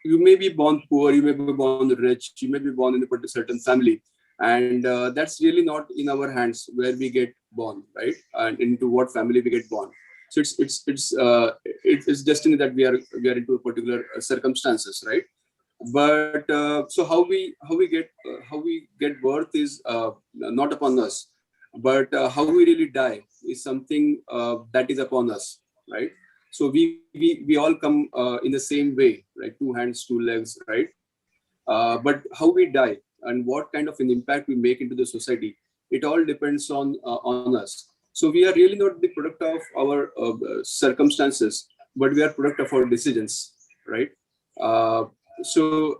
you may be born poor, you may be born rich, you may be born in a certain family, and that's really not in our hands where we get born, right? And into what family we get born. So it's destiny that we are into a particular circumstances, right? But so how we get birth is not upon us, but how we really die is something that is upon us, right? So we all come in the same way, right? Two hands, two legs, right? But how we die and what kind of an impact we make into the society, it all depends on us. So we are really not the product of our circumstances, but we are product of our decisions, right? Uh, so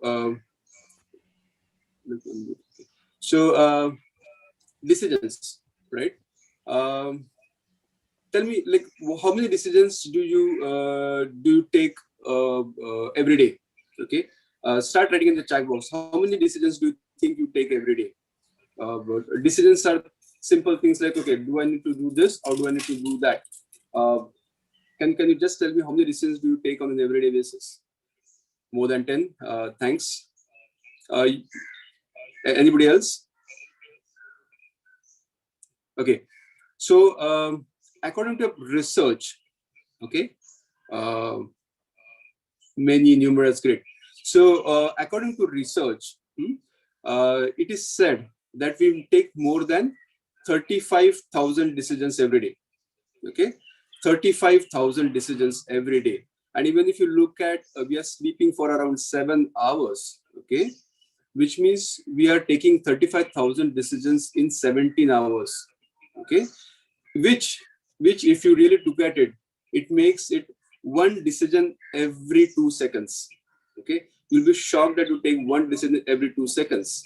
so decisions, right? Um, Tell me, like, how many decisions do you take every day? Okay, start writing in the chat box. How many decisions do you think you take every day? Decisions are simple things like, okay, do I need to do this or do I need to do that? Uh, can you just tell me how many decisions do you take on an everyday basis? More than 10? Thanks. Anybody else? Okay, so according to research, okay, uh, many numerous, great. So according to research, it is said that we take more than 35,000 decisions every day. Okay, 35,000 decisions every day. And even if you look at, we are sleeping for around 7 hours. Okay, which means we are taking 35,000 decisions in 17 hours. Okay, which if you really look at it, it makes it one decision every 2 seconds. Okay, you'll be shocked that you take one decision every 2 seconds,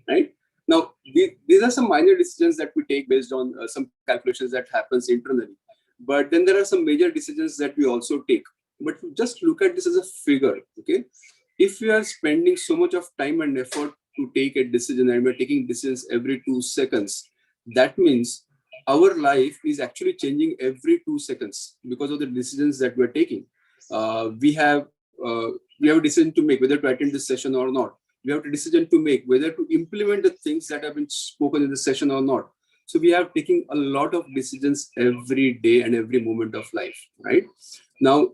right? Now these are some minor decisions that we take based on some calculations that happens internally, but then there are some major decisions that we also take. But just look at this as a figure. Okay, if we are spending so much of time and effort to take a decision and we're taking decisions every 2 seconds, that means our life is actually changing every 2 seconds because of the decisions that we're taking. We have a decision to make whether to attend this session or not. We have a decision to make whether to implement the things that have been spoken in the session or not. So we are taking a lot of decisions every day and every moment of life, right? Now,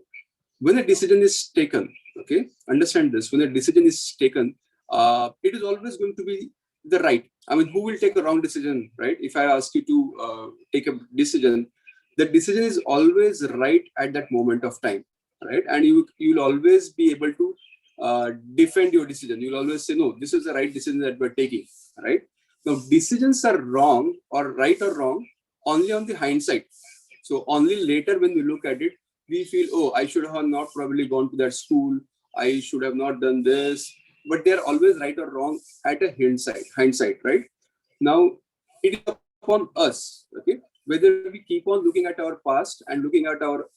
when a decision is taken, okay, understand this, when a decision is taken, it is always going to be the right. I mean, who will take a wrong decision, right? If I ask you to take a decision, the decision is always right at that moment of time, right? And you'll always be able to defend your decision. You'll always say, no, this is the right decision that we're taking, right? Now, decisions are wrong or right or wrong only on the hindsight. So only later when we look at it, we feel, oh, I should have not probably gone to that school. I should have not done this. But they're always right or wrong at a hindsight, right? Now, it is upon us, okay, whether we keep on looking at our past and looking at our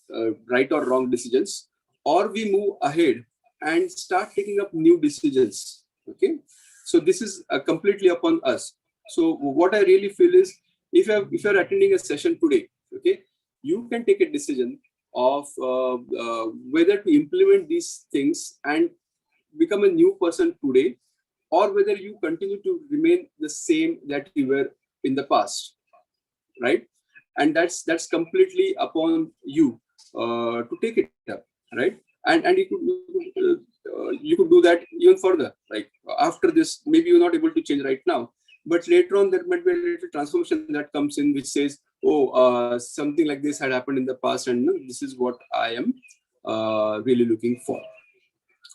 right or wrong decisions, or we move ahead and start taking up new decisions, okay? So this is completely upon us. So what I really feel is, if you're attending a session today, okay, you can take a decision of whether to implement these things and become a new person today, or whether you continue to remain the same that you were in the past, right? And that's completely upon you to take it up, right? And you could do that even further. Like after this, maybe you're not able to change right now, but later on there might be a little transformation that comes in, which says, oh, something like this had happened in the past, and this is what I am really looking for.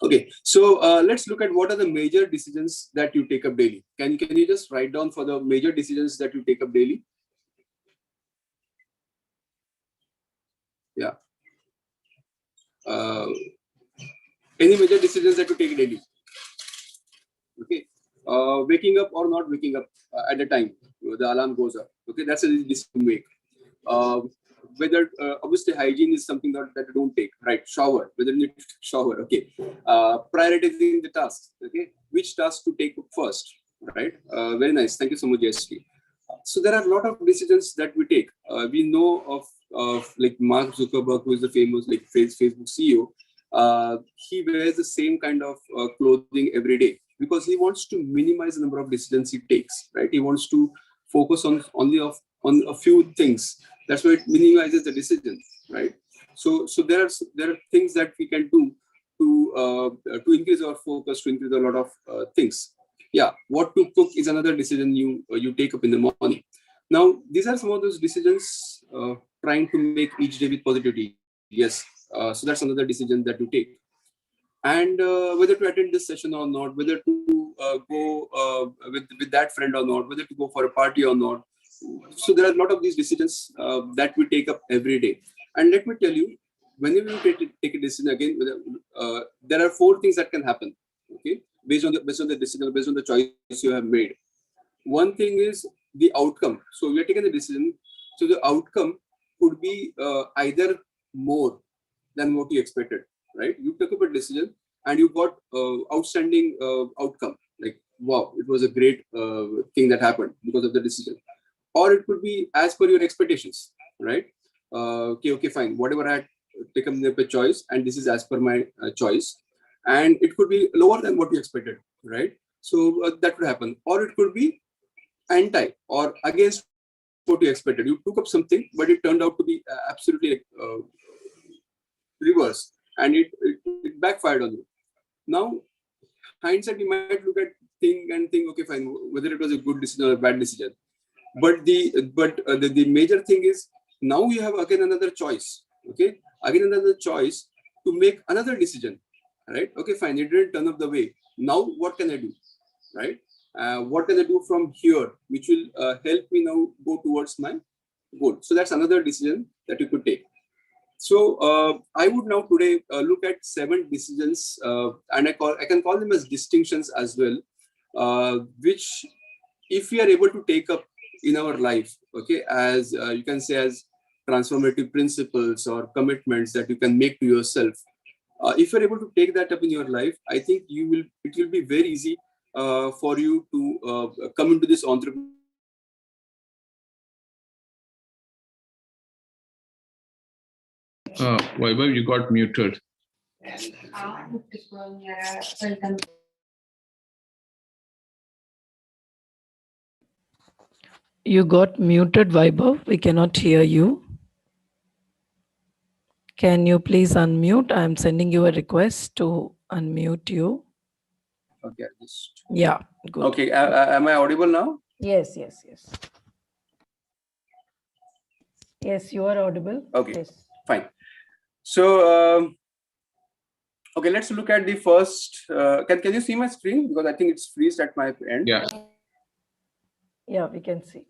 Okay, so let's look at what are the major decisions that you take up daily. Can you just write down for the major decisions that you take up daily? Yeah. Any major decisions that you take daily? Okay. Waking up or not waking up at the time the alarm goes up. Okay, that's a decision to make. Whether obviously hygiene is something that you don't take, right? Shower, whether you need to shower, okay. Prioritizing the tasks, okay, which task to take first, right? Very nice, thank you so much, JST. So there are a lot of decisions that we take. We know of like Mark Zuckerberg, who is the famous like Facebook CEO. he wears the same kind of clothing every day because he wants to minimize the number of decisions he takes, right? He wants to focus on on a few things. That's why it minimizes the decision, right? So there are things that we can do to increase our focus, to increase a lot of things. Yeah, what to cook is another decision you take up in the morning. Now, these are some of those decisions trying to make each day with positivity. Yes, so that's another decision that you take. And whether to attend this session or not, whether to go with that friend or not, whether to go for a party or not. So there are a lot of these decisions that we take up every day. And let me tell you, whenever you take a decision again, there are four things that can happen. Okay, based on the decision, based on the choice you have made. One thing is the outcome. So we are taking the decision. So the outcome could be either more than what you expected, right? You took up a decision and you got outstanding outcome. Like, wow, it was a great thing that happened because of the decision. Or it could be as per your expectations, right? Okay, fine. Whatever I had taken up a choice, and this is as per my choice, and it could be lower than what you expected, right? So that could happen. Or it could be anti or against what you expected. You took up something, but it turned out to be absolutely reverse, and it backfired on you. Now, hindsight, we might look at thing and think, okay, fine, whether it was a good decision or a bad decision. But the major thing is now you have again another choice. Okay, again another choice to make another decision. Right? Okay, fine, it didn't turn up the way. Now, what can I do? Right? What can I do from here, which will help me now go towards my goal? So that's another decision that you could take. So I would now today look at 7 decisions, and I can call them as distinctions as well, which if we are able to take up in our life, okay, as you can say as transformative principles or commitments that you can make to yourself. If you're able to take that up in your life, I think it will be very easy for you to come into this entrepreneurship journey Vaibhav, you got muted. You got muted, Vaibhav. We cannot hear you. Can you please unmute? I'm sending you a request to unmute you. Okay, just Yeah, good. okay. Am I audible now? Yes. Yes, you are audible. Okay, yes. Fine. So okay, let's look at the first. Can you see my screen? Because I think it's freezed at my end. Yeah, we can see.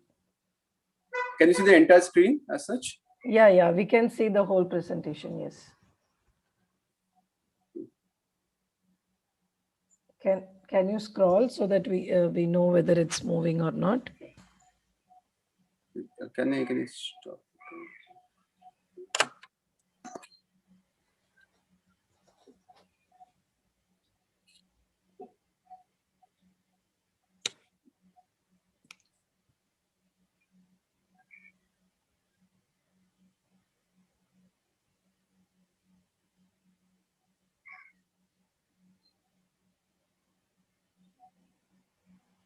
Can you see the entire screen as such? Yeah, we can see the whole presentation. Yes. Can you scroll so that we know whether it's moving or not? Can you stop?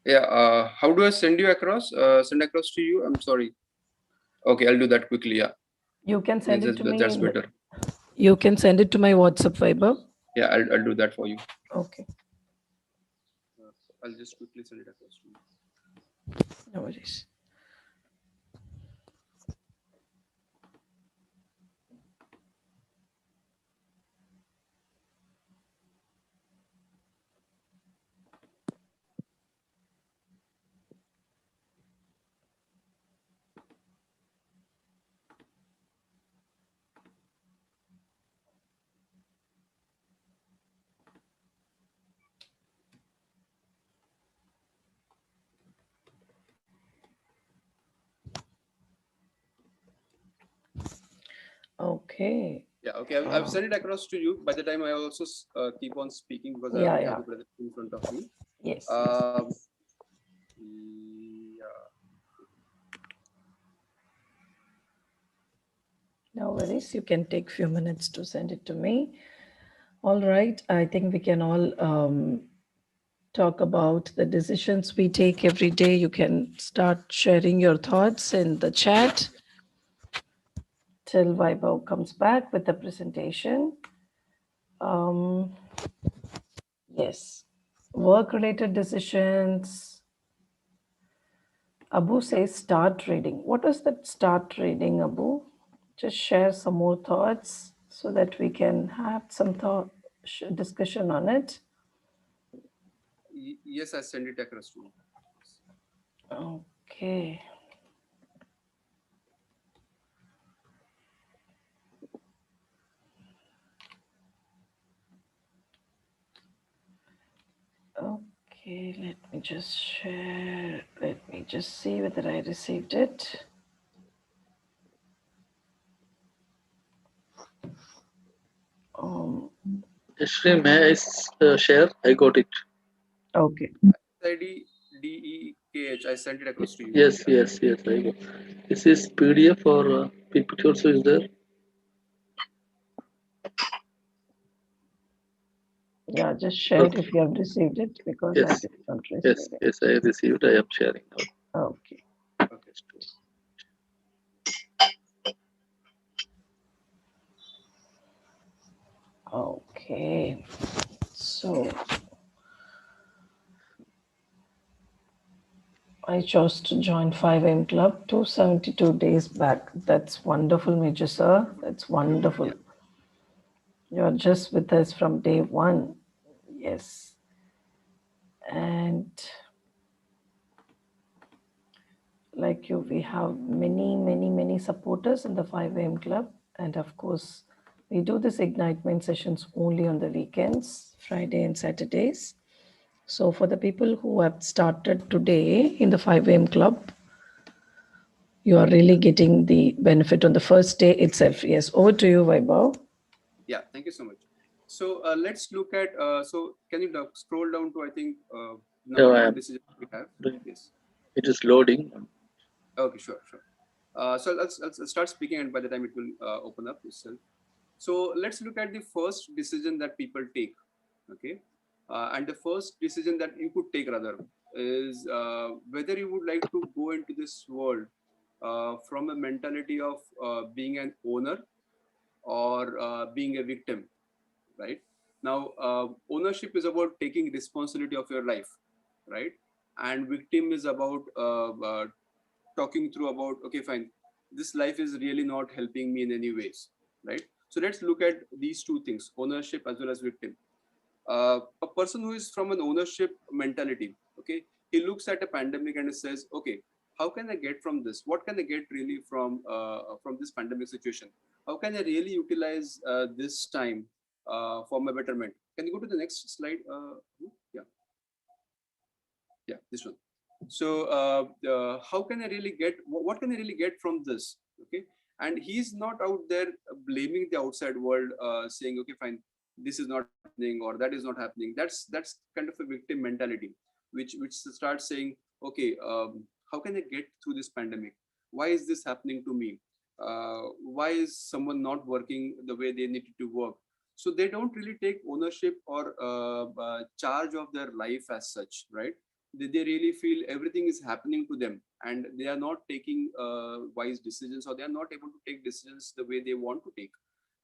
Yeah. How do I send you across? Send across to you? I'm sorry. Okay, I'll do that quickly. Yeah. You can send it to me. That's better. You can send it to my WhatsApp, Vaibhav. Yeah, I'll do that for you. Okay. I'll just quickly send it across to you. No worries. Okay. Yeah, okay. I've sent it across to you. By the time I also keep on speaking because I already have the presentation in front of me. Yes. Yeah. No worries. You can take few minutes to send it to me. All right. I think we can all talk about the decisions we take every day. You can start sharing your thoughts in the chat till Vaibhav comes back with the presentation. Yes. Work-related decisions. Abu says start reading. What is that start reading, Abu? Just share some more thoughts so that we can have some thought discussion on it. Yes, I send it across to you. Okay. Okay, let me just share. Let me just see whether I received it. Actually, may I share? I got it. Okay. ID DEKH. I sent it across to you. Yes. I got. This is PDF or PPT also is there? Yeah, just share Okay. if you have received it because I Yes. did not receive it. Yes, I received. I am sharing now. Okay. Okay. Okay. So I chose to join 5 a.m. Club 272 days back. That's wonderful, Major Sir. That's wonderful. Yeah. You're just with us from day one. Yes. And like you, we have many supporters in the 5 a.m. Club. And of course, we do this Ignite Mind sessions only on the weekends, Friday and Saturdays. So for the people who have started today in the 5 a.m. Club, you are really getting the benefit on the first day itself. Yes, over to you, Vaibhav. Yeah, thank you so much. So let's look at, so can you scroll down to, I think, number I one am decision we have? doing. Yes. It is loading. Okay, sure. So let's start speaking, and by the time it will open up itself. So let's look at the first decision that people take. Okay. And the first decision that you could take rather is whether you would like to go into this world from a mentality of being an owner or being a victim, right? Now, ownership is about taking responsibility of your life, right? And victim is about talking through about, okay, fine, this life is really not helping me in any ways, right? So let's look at these two things, ownership as well as victim. A person who is from an ownership mentality, okay, he looks at a pandemic and he says, okay, how can I get from this? What can I get really from this pandemic situation? How can I really utilize this time for my betterment? Can you go to the next slide? Yeah, yeah, this one. So how can I really get, what can I really get from this? Okay. And he's not out there blaming the outside world, saying, okay, fine, this is not happening or that is not happening. That's kind of a victim mentality, which starts saying, okay, how can I get through this pandemic? Why is this happening to me? Why is someone not working the way they needed to work? So they don't really take ownership or charge of their life as such, right? They really feel everything is happening to them and they are not taking wise decisions, or they are not able to take decisions the way they want to take.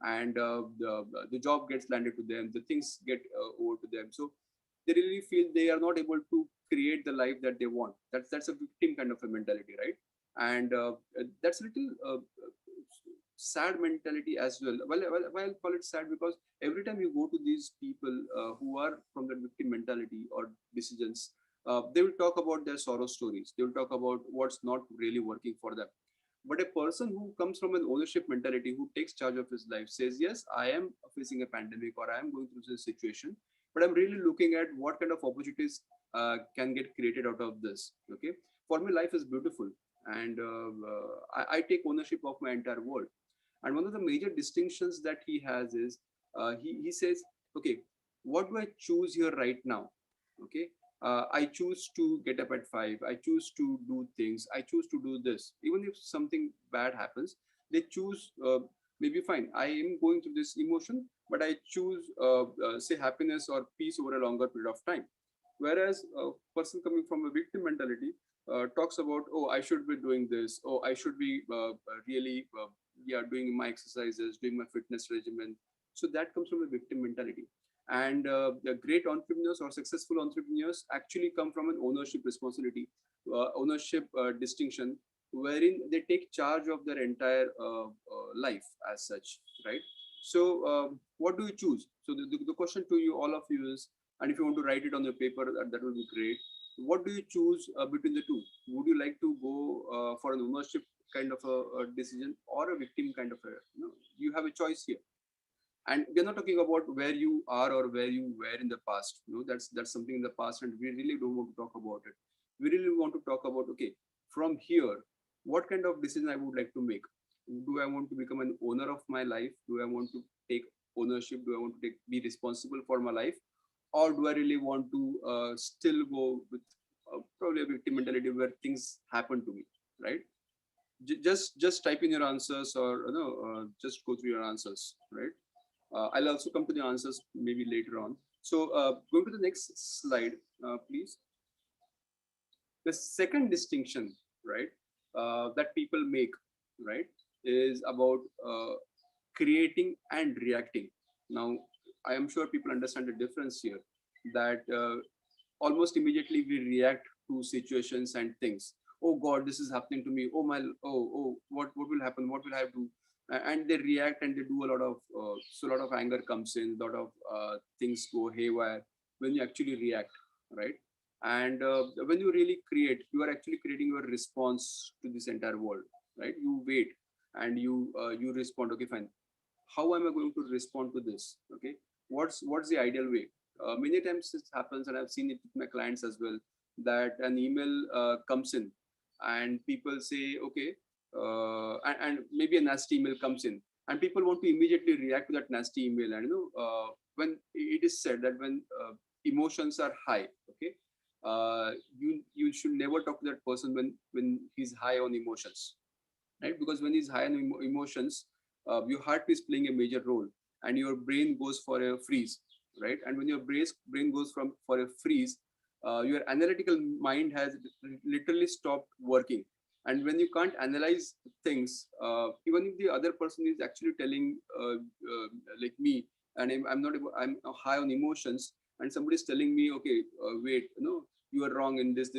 And the job gets landed to them, the things get over to them. So they really feel they are not able to create the life that they want. That's a victim kind of a mentality, right? And that's a little sad mentality as well. Well, I'll call it sad because every time you go to these people who are from the victim mentality or decisions, they will talk about their sorrow stories. They will talk about what's not really working for them. But a person who comes from an ownership mentality, who takes charge of his life, says, yes, I am facing a pandemic or I am going through this situation, but I'm really looking at what kind of opportunities can get created out of this. Okay. For me, life is beautiful. And I take ownership of my entire world. And one of the major distinctions that he has is he says, okay, what do I choose here right now? Okay. I choose to get up at 5. I choose to do things. I choose to do this. Even if something bad happens, they choose, maybe fine, I am going through this emotion, but I choose say happiness or peace over a longer period of time. Whereas a person coming from a victim mentality talks about, oh, I should be doing this, oh, I should be really yeah, doing my exercises, doing my fitness regimen. So that comes from a victim mentality. And the great entrepreneurs or successful entrepreneurs actually come from an ownership responsibility, ownership distinction, wherein they take charge of their entire life as such, right? So what do you choose? So the question to you, all of you, is, and if you want to write it on your paper, that would be great. What do you choose between the two? Would you like to go for an ownership kind of a decision, or a victim kind of a, you have a choice here. And we're not talking about where you are or where you were in the past. That's something in the past, and we really don't want to talk about it. We really want to talk about, okay, from here, what kind of decision I would like to make. Do I want to become an owner of my life? Do I want to take ownership? Do I want to be responsible for my life? Or do I really want to still go with probably a victim mentality where things happen to me, right? Just type in your answers, or just go through your answers, right? I'll also come to the answers maybe later on. So going to the next slide, please. The second distinction, right, that people make, right, is about creating and reacting. Now, I am sure people understand the difference here, that almost immediately we react to situations and things. Oh God, this is happening to me. Oh my, what will happen? What will I do? And they react and they do a lot of, so a lot of anger comes in, a lot of things go haywire when you actually react, right? And when you really create, you are actually creating your response to this entire world, right? You wait and you respond. Okay, fine. How am I going to respond to this? Okay, what's the ideal way? Many times it happens, and I've seen it with my clients as well, that an email comes in, and people say, okay, and maybe a nasty email comes in, and people want to immediately react to that nasty email. And when it is said that when emotions are high, okay, you should never talk to that person when he's high on emotions, right? Because when he's high on emotions, your heart is playing a major role, and your brain goes for a freeze, right? And when your brain goes for a freeze, your analytical mind has literally stopped working. And when you can't analyze things, even if the other person is actually telling, like me, and I'm not able, I'm high on emotions, and somebody is telling me, okay, wait, you are wrong in this.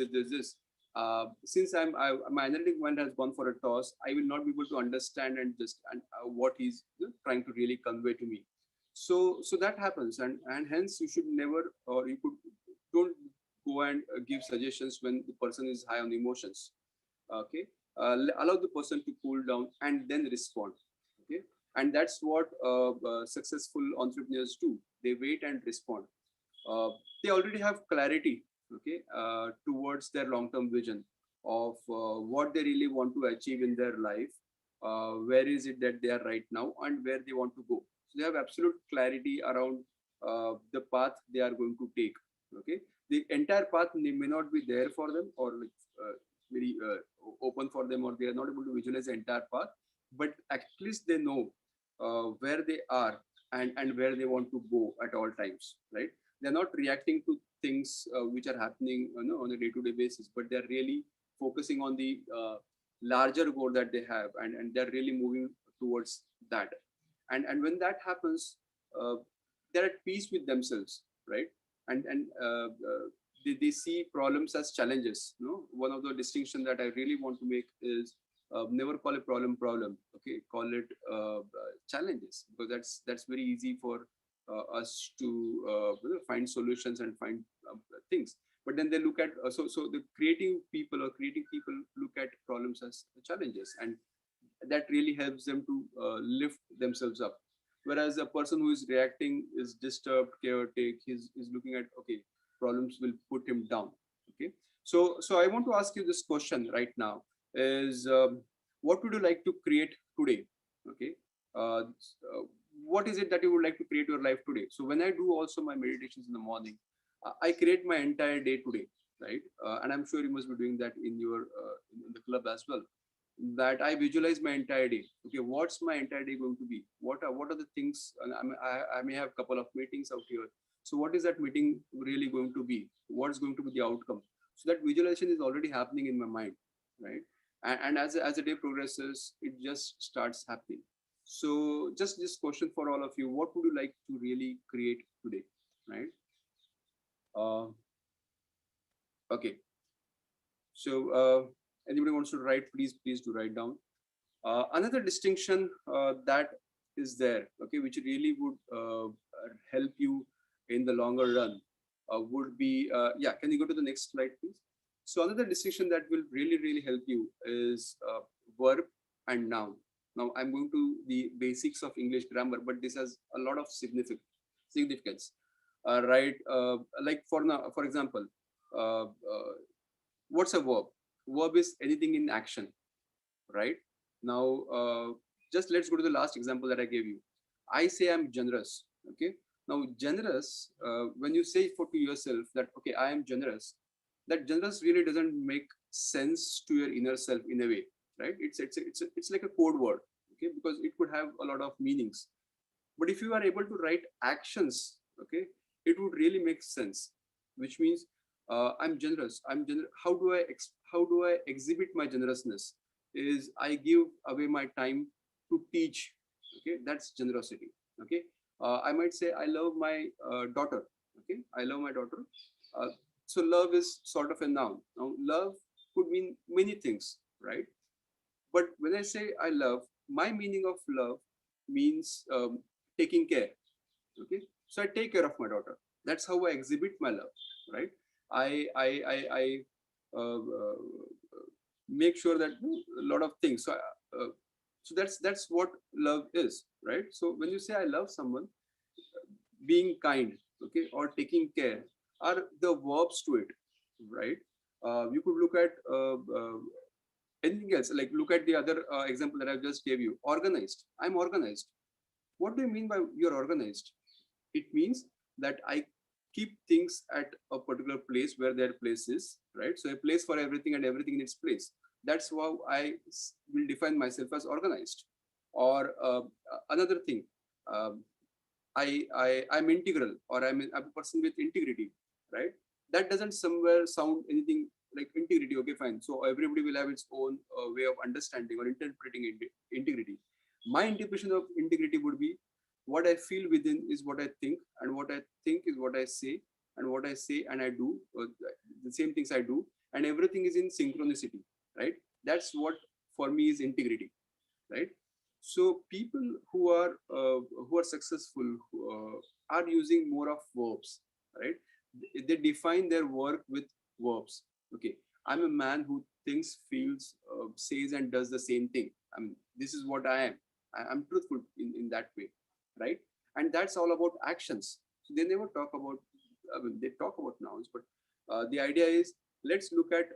Since my analytic mind has gone for a toss, I will not be able to understand what he's trying to really convey to me. So that happens, and hence you should never, or you could don't go and give suggestions when the person is high on emotions. Okay, allow the person to cool down and then respond. Okay, and that's what successful entrepreneurs do. They wait and respond. They already have clarity, okay, towards their long-term vision of what they really want to achieve in their life, where is it that they are right now, and where they want to go. So they have absolute clarity around the path they are going to take. Okay, the entire path may not be there for them, or like very open for them, or they are not able to visualize the entire path, but at least they know where they are, and where they want to go at all times, right? They're not reacting to things which are happening on a day-to-day basis, but they're really focusing on the larger goal that they have, and they're really moving towards that. And when that happens, they're at peace with themselves, right? And they see problems as challenges. One of the distinction that I really want to make is never call a problem. Okay, call it challenges, because that's very easy for us to find solutions and find things. But then they look at so the creating people look at problems as challenges, and that really helps them to lift themselves up. Whereas a person who is reacting is disturbed, chaotic, he's looking at, okay, problems will put him down. Okay, so I want to ask you this question right now is, what would you like to create today? Okay, uh, what is it that you would like to create your life today? So when I do also my meditations in the morning, I create my entire day today, right? And I'm sure you must be doing that in your in the club as well. that I visualize my entire day. Okay, what's my entire day going to be? What are the things? And I may have a couple of meetings out here. So what is that meeting really going to be? What's going to be the outcome? So that visualization is already happening in my mind, right? And as the day progresses, it just starts happening. So just this question for all of you: what would you like to really create today, right? Uh, okay. So anybody wants to write, please do write down. Another distinction that is there, okay, which really would help you in the longer run would be, yeah, can you go to the next slide, please? So another distinction that will really help you is verb and noun. Now I'm going to the basics of English grammar, but this has a lot of significance, right? Like for example, what's a verb? Verb is anything in action, right? Now, just let's go to the last example that I gave you. I say I'm generous. Okay. Now, generous, when you say for to yourself that, okay, I am generous, that generous really doesn't make sense to your inner self in a way, right? It's like a code word, okay, because it could have a lot of meanings. But if you are able to write actions, okay, it would really make sense, which means I'm generous. How do I exhibit my generousness? Is I give away my time to teach. Okay, that's generosity. Okay, I might say I love my daughter. Okay, I love my daughter. Uh, so love is sort of a noun. Now, love could mean many things, right? But when I say I love, my meaning of love means taking care. Okay, so I take care of my daughter. That's how I exhibit my love, right? I make sure that a lot of things. So that's what love is, right? So when you say I love someone, being kind, okay, or taking care are the verbs to it, right? You could look at anything else, like look at the other example that I just gave you. Organized. I'm organized. What do you mean by you're organized? It means that I keep things at a particular place where their place is, right? So a place for everything and everything in its place. That's how will define myself as organized. Or another thing, um, I'm integral, or I'm a person with integrity, right? That doesn't somewhere sound anything like integrity. Okay, fine. So everybody will have its own way of understanding or interpreting integrity. My interpretation of integrity would be what I feel within is what I think, and what I think is what I say, and what I say and I do, the same things I do, and everything is in synchronicity, right? That's what for me is integrity, right? So people who are successful are using more of verbs, right? They define their work with verbs. Okay, I'm a man who thinks, feels, says, and does the same thing. I mean, this is what I am. I'm truthful in that way, right? And that's all about actions. So they never talk about. I mean, they talk about nouns, but the idea is let's look at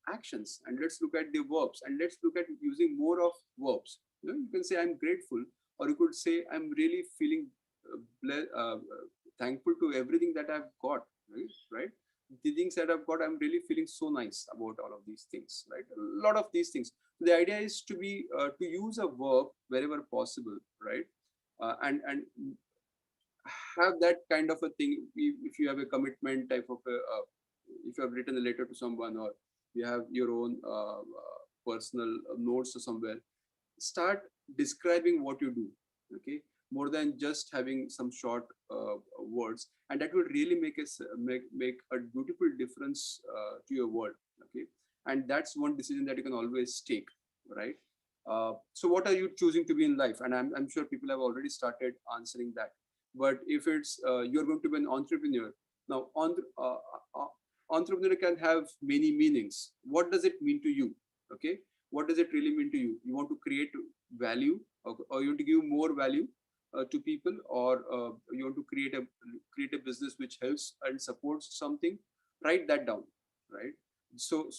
actions, and let's look at the verbs, and let's look at using more of verbs. You can say I'm grateful, or you could say I'm really feeling thankful to everything that I've got, right? The things that I've got, I'm really feeling so nice about all of these things, right? A lot of these things. The idea is to be to use a verb wherever possible, right? And have that kind of a thing. If you have a commitment type of if you have written a letter to someone, or you have your own personal notes or somewhere, start describing what you do, okay, more than just having some short words, and that will really make a beautiful difference to your world, okay. And that's one decision that you can always take, right? So what are you choosing to be in life? And I'm sure people have already started answering that. But if it's you're going to be an entrepreneur now, entrepreneur can have many meanings. What does it mean to you? Okay, what does it really mean to you? You want to create value, or you want to give more value to people, or you want to create a business which helps and supports something. Write that down, right? So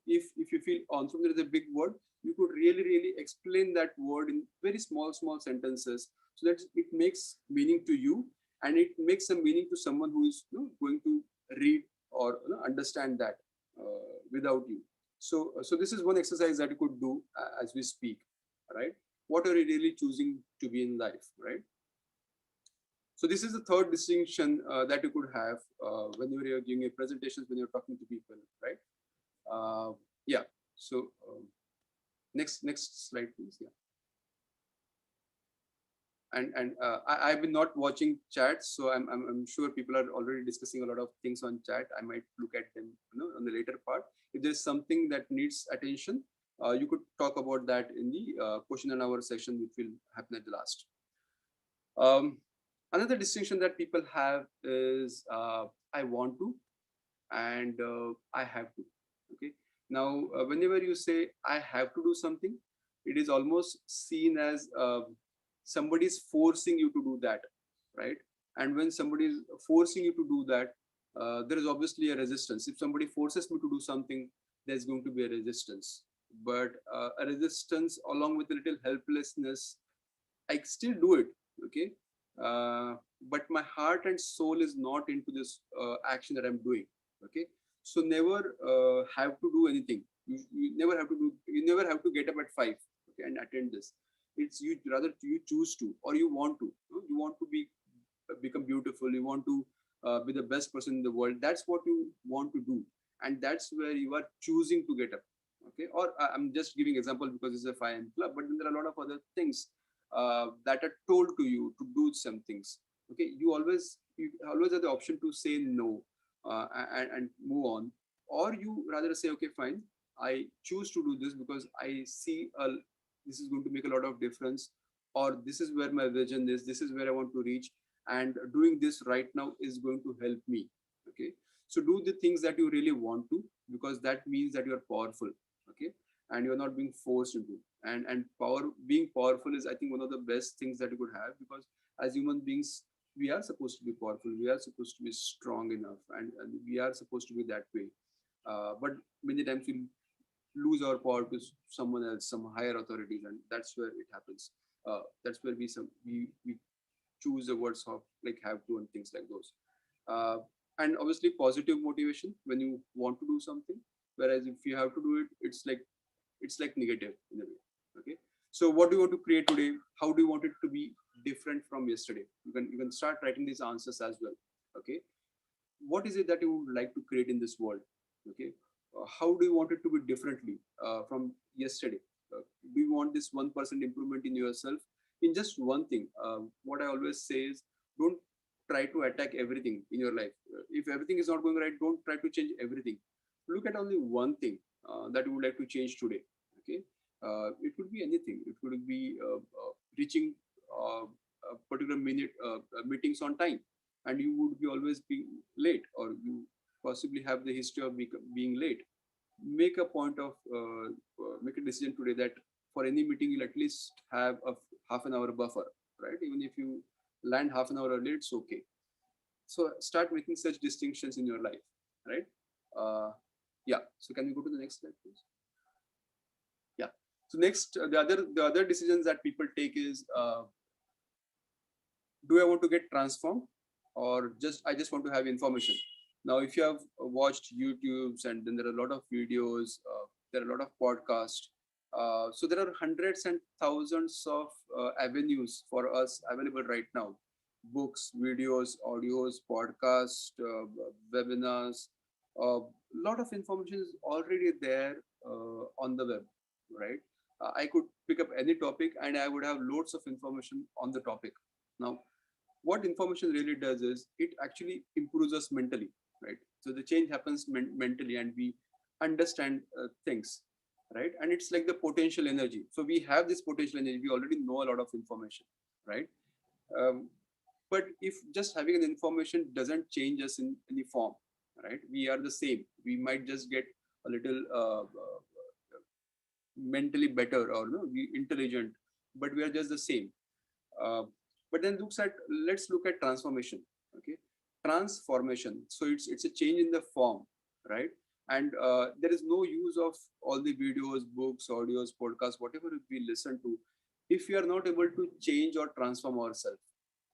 if you feel entrepreneur is a big word, you could really explain that word in very small sentences, so that it makes meaning to you, and it makes some meaning to someone who is going to read or understand that without you. So this is one exercise that you could do as we speak, right? What are you really choosing to be in life, right? So this is the third distinction that you could have when you're giving a presentations, when you're talking to people, right? Yeah. So next slide, please. Yeah. And I've been not watching chats, so I'm sure people are already discussing a lot of things on chat. I might look at them, on the later part. If there's something that needs attention, you could talk about that in the question and answer session, which will happen at the last. Another distinction that people have is I want to and I have to. Okay. Now, whenever you say I have to do something, it is almost seen as somebody is forcing you to do that, right? And when somebody is forcing you to do that, there is obviously a resistance. If somebody forces me to do something, there's going to be a resistance. But a resistance along with a little helplessness, I still do it, okay? But my heart and soul is not into this action that I'm doing, okay? So never have to do anything. You never have to do. You never have to get up at 5, okay, and attend this. It's you rather you choose to or you want to. You want to become beautiful. You want to be the best person in the world. That's what you want to do, and that's where you are choosing to get up. Okay, or I'm just giving example because it's a 5 club, but then there are a lot of other things that are told to you to do some things. Okay, you always have the option to say no and move on, or you rather say, okay, fine, I choose to do this because I see this is going to make a lot of difference, or this is where my vision is, this is where I want to reach, and doing this right now is going to help me. Okay, so do the things that you really want to, because that means that you are powerful. Okay, and you're not being forced into. And being powerful is, I think, one of the best things that you could have, because as human beings, we are supposed to be powerful, we are supposed to be strong enough, and we are supposed to be that way. But many times we lose our power to someone else, some higher authorities, and that's where it happens. That's where we choose the words of like have to and things like those. uh, and obviously positive motivation when you want to do something, whereas if you have to do it, it's like negative in a way. Okay, so what do you want to create today? How do you want it to be different from yesterday? You can start writing these answers as well. Okay, what is it that you would like to create in this world? Okay, how do you want it to be differently from yesterday? Do you want this 1% improvement in yourself in just one thing? What I always say is, don't try to attack everything in your life. If everything is not going right, don't try to change everything. Look at only one thing that you would like to change today. Okay, it could be anything. It could be reaching a particular meetings on time, and you would be always be late, or you possibly have the history of being late. Make a point of make a decision today that for any meeting you'll at least have a half an hour buffer, right? Even if you land half an hour early, it's okay. So start making such distinctions in your life, right? Yeah, so can we go to the next slide, please? Yeah, so next, the other decisions that people take is, do I want to get transformed, or I just want to have information? Now, if you have watched YouTubes, and then there are a lot of videos, there are a lot of podcasts. So there are hundreds and thousands of avenues for us available right now: books, videos, audios, podcasts, webinars. A lot of information is already there on the web, right? I could pick up any topic and I would have loads of information on the topic. Now, what information really does is it actually improves us mentally, right? So the change happens mentally, and we understand things, right? And it's like the potential energy. So we have this potential energy, we already know a lot of information, right? um, but if just having an information doesn't change us in any form, right? We are the same. We might just get a little mentally better, or no, we intelligent, but we are just the same. uh, but then let's look at transformation. Okay, transformation, so it's a change in the form, right? And there is no use of all the videos, books, audios, podcasts, whatever we listen to, if we are not able to change or transform ourselves,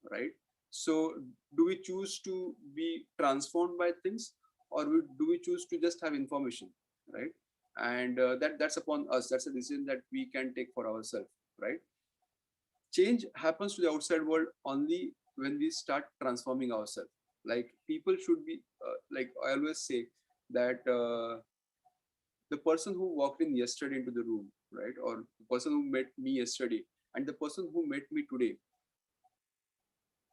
right? So do we choose to be transformed by things, or do we choose to just have information, right? and that's upon us. That's a decision that we can take for ourselves, right? Change happens to the outside world only when we start transforming ourselves. Like people should be like I always say that the person who walked in yesterday into the room, right, or the person who met me yesterday and the person who met me today,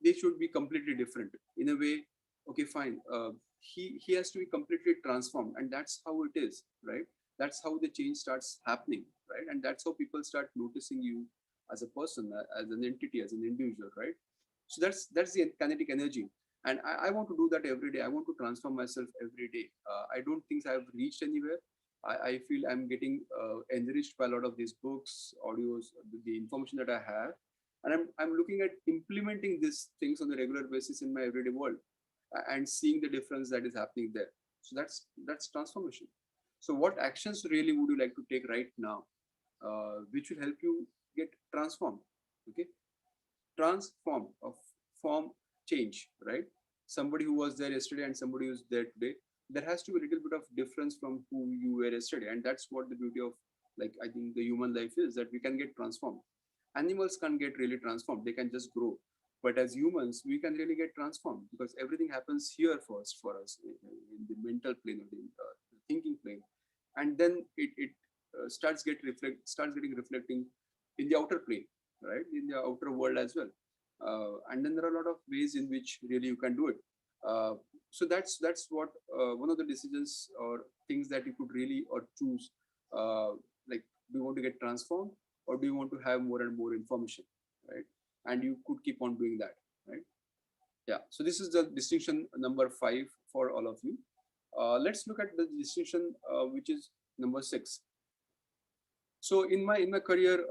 they should be completely different in a way. Okay, fine, he has to be completely transformed, and that's how it is, right? That's how the change starts happening, right? And that's how people start noticing you as a person, as an entity, as an individual, right? So that's the kinetic energy, and I want to do that every day. I want to transform myself every day. I don't think I've reached anywhere. I feel I'm getting enriched by a lot of these books, audios, the information that I have, and I'm looking at implementing these things on a regular basis in my everyday world, and seeing the difference that is happening there. So that's transformation. So what actions really would you like to take right now, which will help you get transformed? Okay, transform of form, change, right? Somebody who was there yesterday and somebody who's there today, there has to be a little bit of difference from who you were yesterday, and that's what the beauty of, like, I think the human life is, that we can get transformed. Animals can't get really transformed, they can just grow, but as humans we can really get transformed, because everything happens here first for us, in the mental plane or the thinking plane, and then it starts getting reflecting in the outer plane, right, in the outer world as well. And then there are a lot of ways in which really you can do it. So that's what one of the decisions or things that you could really or choose, like, do you want to get transformed, or do you want to have more and more information, right? And you could keep on doing that, right? Yeah, so this is the distinction number 5 for all of you. Let's look at the distinction which is number 6. So in my career,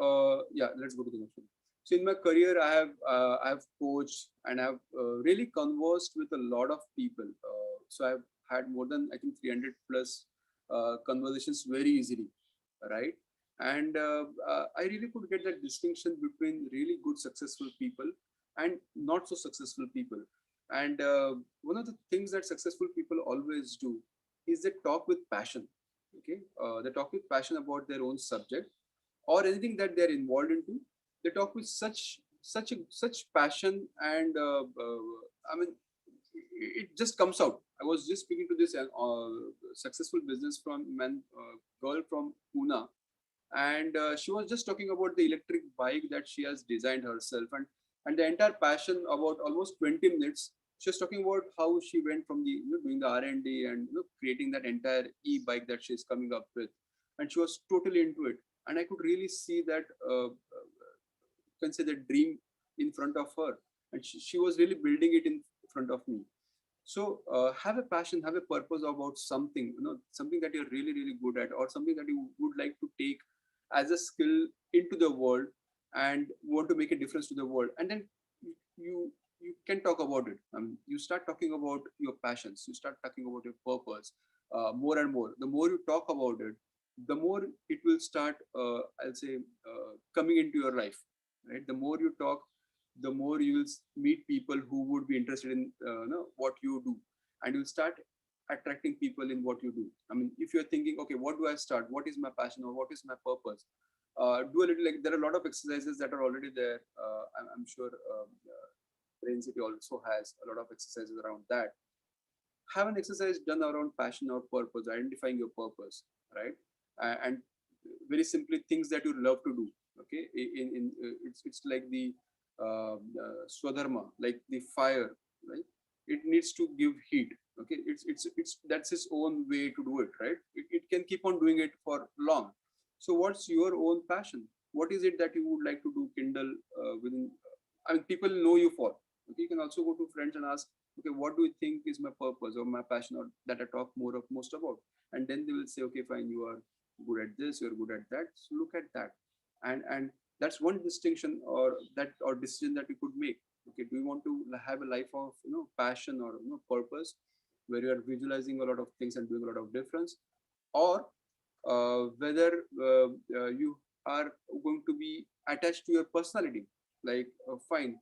yeah, let's go to the next one. So in my career, I have coached and I've really conversed with a lot of people. So I've had more than, I think, 300 plus conversations very easily, right? And I really could get that distinction between really good successful people and not so successful people. And one of the things that successful people always do is they talk with passion. Okay, they talk with passion about their own subject or anything that they're involved into. They talk with such passion, and I mean, it just comes out. I was just speaking to this successful business from man girl from Pune, and she was just talking about the electric bike that she has designed herself, and the entire passion, about almost 20 minutes. She was talking about how she went from the, doing the R&D and creating that entire e-bike that she's coming up with, and she was totally into it. And I could really see that can say the dream in front of her, and she was really building it in front of me. So have a passion, have a purpose about something, something that you're really really good at, or something that you would like to take as a skill into the world and want to make a difference to the world. And then you can talk about it. You start talking about your passions, you start talking about your purpose more and more. The more you talk about it, the more it will start, I'll say, coming into your life, right? The more you talk, the more you will meet people who would be interested in what you do, and you'll start attracting people in what you do. I mean, if you're thinking, okay, what do I start, what is my passion, or what is my purpose, do a little, like, there are a lot of exercises that are already there. I'm sure Brainciti also has a lot of exercises around that. Have an exercise done around passion or purpose, identifying your purpose, right? And very simply, things that you love to do. Okay, it's like the swadharma, like the fire, right? It needs to give heat. Okay, it's that's his own way to do it, right? It can keep on doing it for long. So what's your own passion? What is it that you would like to do, kindle within? I mean, people know you for. Okay, you can also go to friends and ask, okay, what do you think is my purpose or my passion, or that I talk most about? And then they will say, okay, fine, you are good at this, you're good at that, so look at that. And that's one distinction, or that, or decision that you could make. Okay, do you want to have a life of passion or purpose, where you are visualizing a lot of things and doing a lot of difference, or whether you are going to be attached to your personality, like, fine,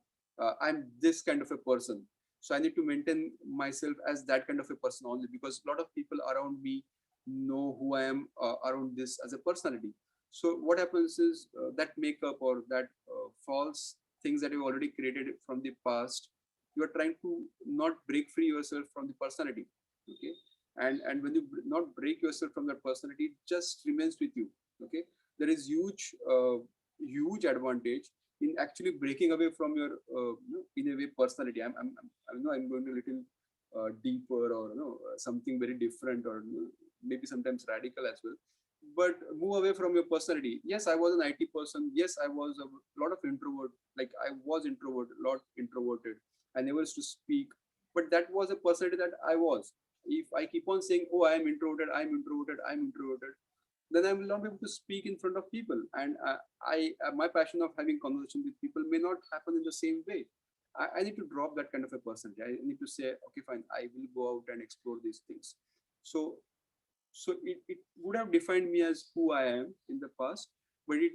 I'm this kind of a person, so I need to maintain myself as that kind of a person only, because a lot of people around me know who I am around this as a personality. So what happens is that makeup or that false things that you already created from the past, you are trying to not break free yourself from the personality. Okay, and when you not break yourself from that personality, it just remains with you. Okay, there is huge advantage in actually breaking away from your in a way personality. I know I'm going a little deeper, or something very different, or maybe sometimes radical as well, but move away from your personality. Yes, I was an IT person. Yes, I was a lot of introvert. Like I was introvert, a lot introverted. I never used to speak, but that was a personality that I was. If I keep on saying, oh, I am introverted, I'm introverted, I'm introverted, then I will not be able to speak in front of people. And my passion of having conversation with people may not happen in the same way. I need to drop that kind of a personality. I need to say, okay, fine, I will go out and explore these things. So it would have defined me as who I am in the past, but it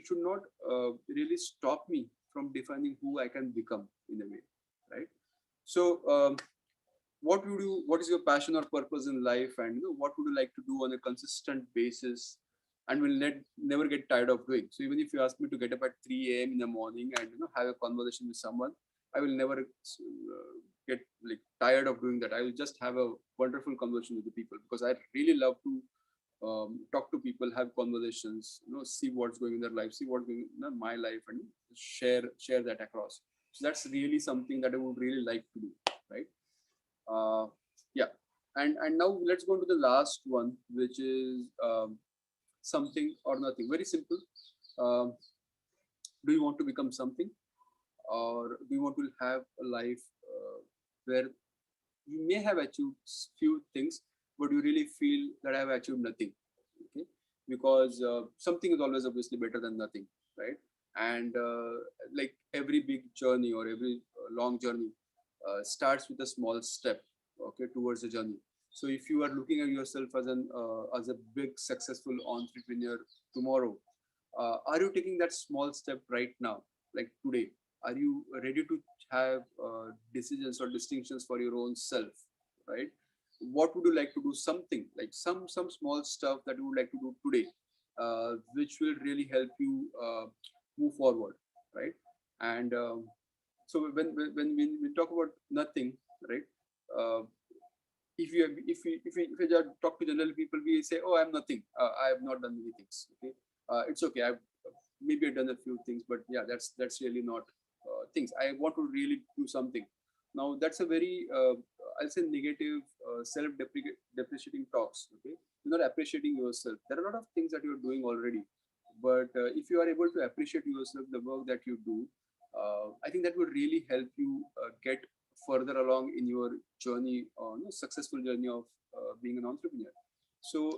should not really stop me from defining who I can become in a way, right? So what is your passion or purpose in life, and what would you like to do on a consistent basis, and will never get tired of doing. So even if you ask me to get up at 3 a.m. in the morning and have a conversation with someone, I will never get like tired of doing that. I will just have a wonderful conversation with the people, because I really love to talk to people, have conversations, see what's going in their life, see what's going in my life, and share that across. So that's really something that I would really like to do, right? uh, yeah, and now let's go to the last one, which is something or nothing. Very simple. um, do you want to become something, or do you want to have a life where you may have achieved few things, but you really feel that I have achieved nothing? Okay, because something is always obviously better than nothing, right? And like every big journey or every long journey starts with a small step, okay, towards the journey. So if you are looking at yourself as a big successful entrepreneur tomorrow, are you taking that small step right now, like today? Are you ready to have decisions or distinctions for your own self, right? What would you like to do? Something like some small stuff that you would like to do today, which will really help you move forward, right? And so when we talk about nothing, right? uh, if you just talk to general people, we say, oh, I'm nothing, I have not done many things. Okay, it's okay, I've maybe I've done a few things, but yeah, that's really not things. I want to really do something. Now that's a very I'll say negative, self-depreciating talks. Okay, you're not appreciating yourself. There are a lot of things that you're doing already, but if you are able to appreciate yourself, the work that you do, I think that would really help you get further along in your journey, on a successful journey of being an entrepreneur. So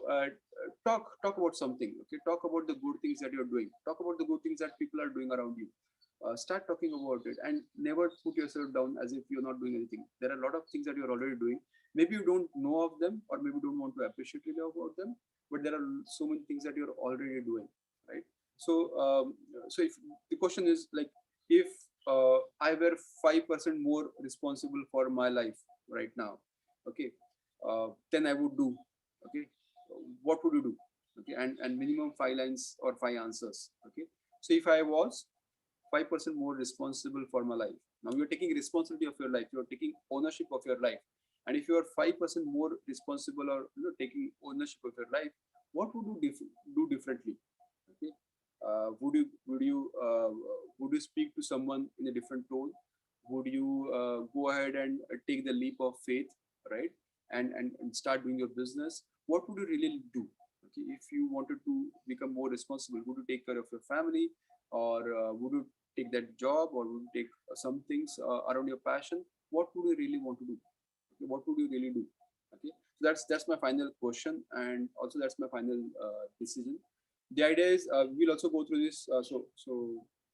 talk about something. Okay, talk about the good things that you're doing. Talk about the good things that people are doing around you. Start talking about it, and never put yourself down as if you're not doing anything. There are a lot of things that you're already doing. Maybe you don't know of them, or maybe you don't want to appreciate really about them, but there are so many things that you're already doing, right? So if the question is like, if I were 5% more responsible for my life right now, okay, then I would do. Okay, what would you do? Okay, and minimum 5 lines or 5 answers. Okay, so if I was 5% more responsible for my life, now you're taking responsibility of your life. You're taking ownership of your life, and if you are 5% more responsible, or taking ownership of your life, what would you do differently? Okay, would you speak to someone in a different tone? Would you go ahead and take the leap of faith, right? And start doing your business? What would you really do? Okay, if you wanted to become more responsible, would you take care of your family, or would you take that job, or would you take some things around your passion? What would you really want to do? Okay, what would you really do? Okay, so that's my final question, and also that's my final decision. The idea is we'll also go through this. So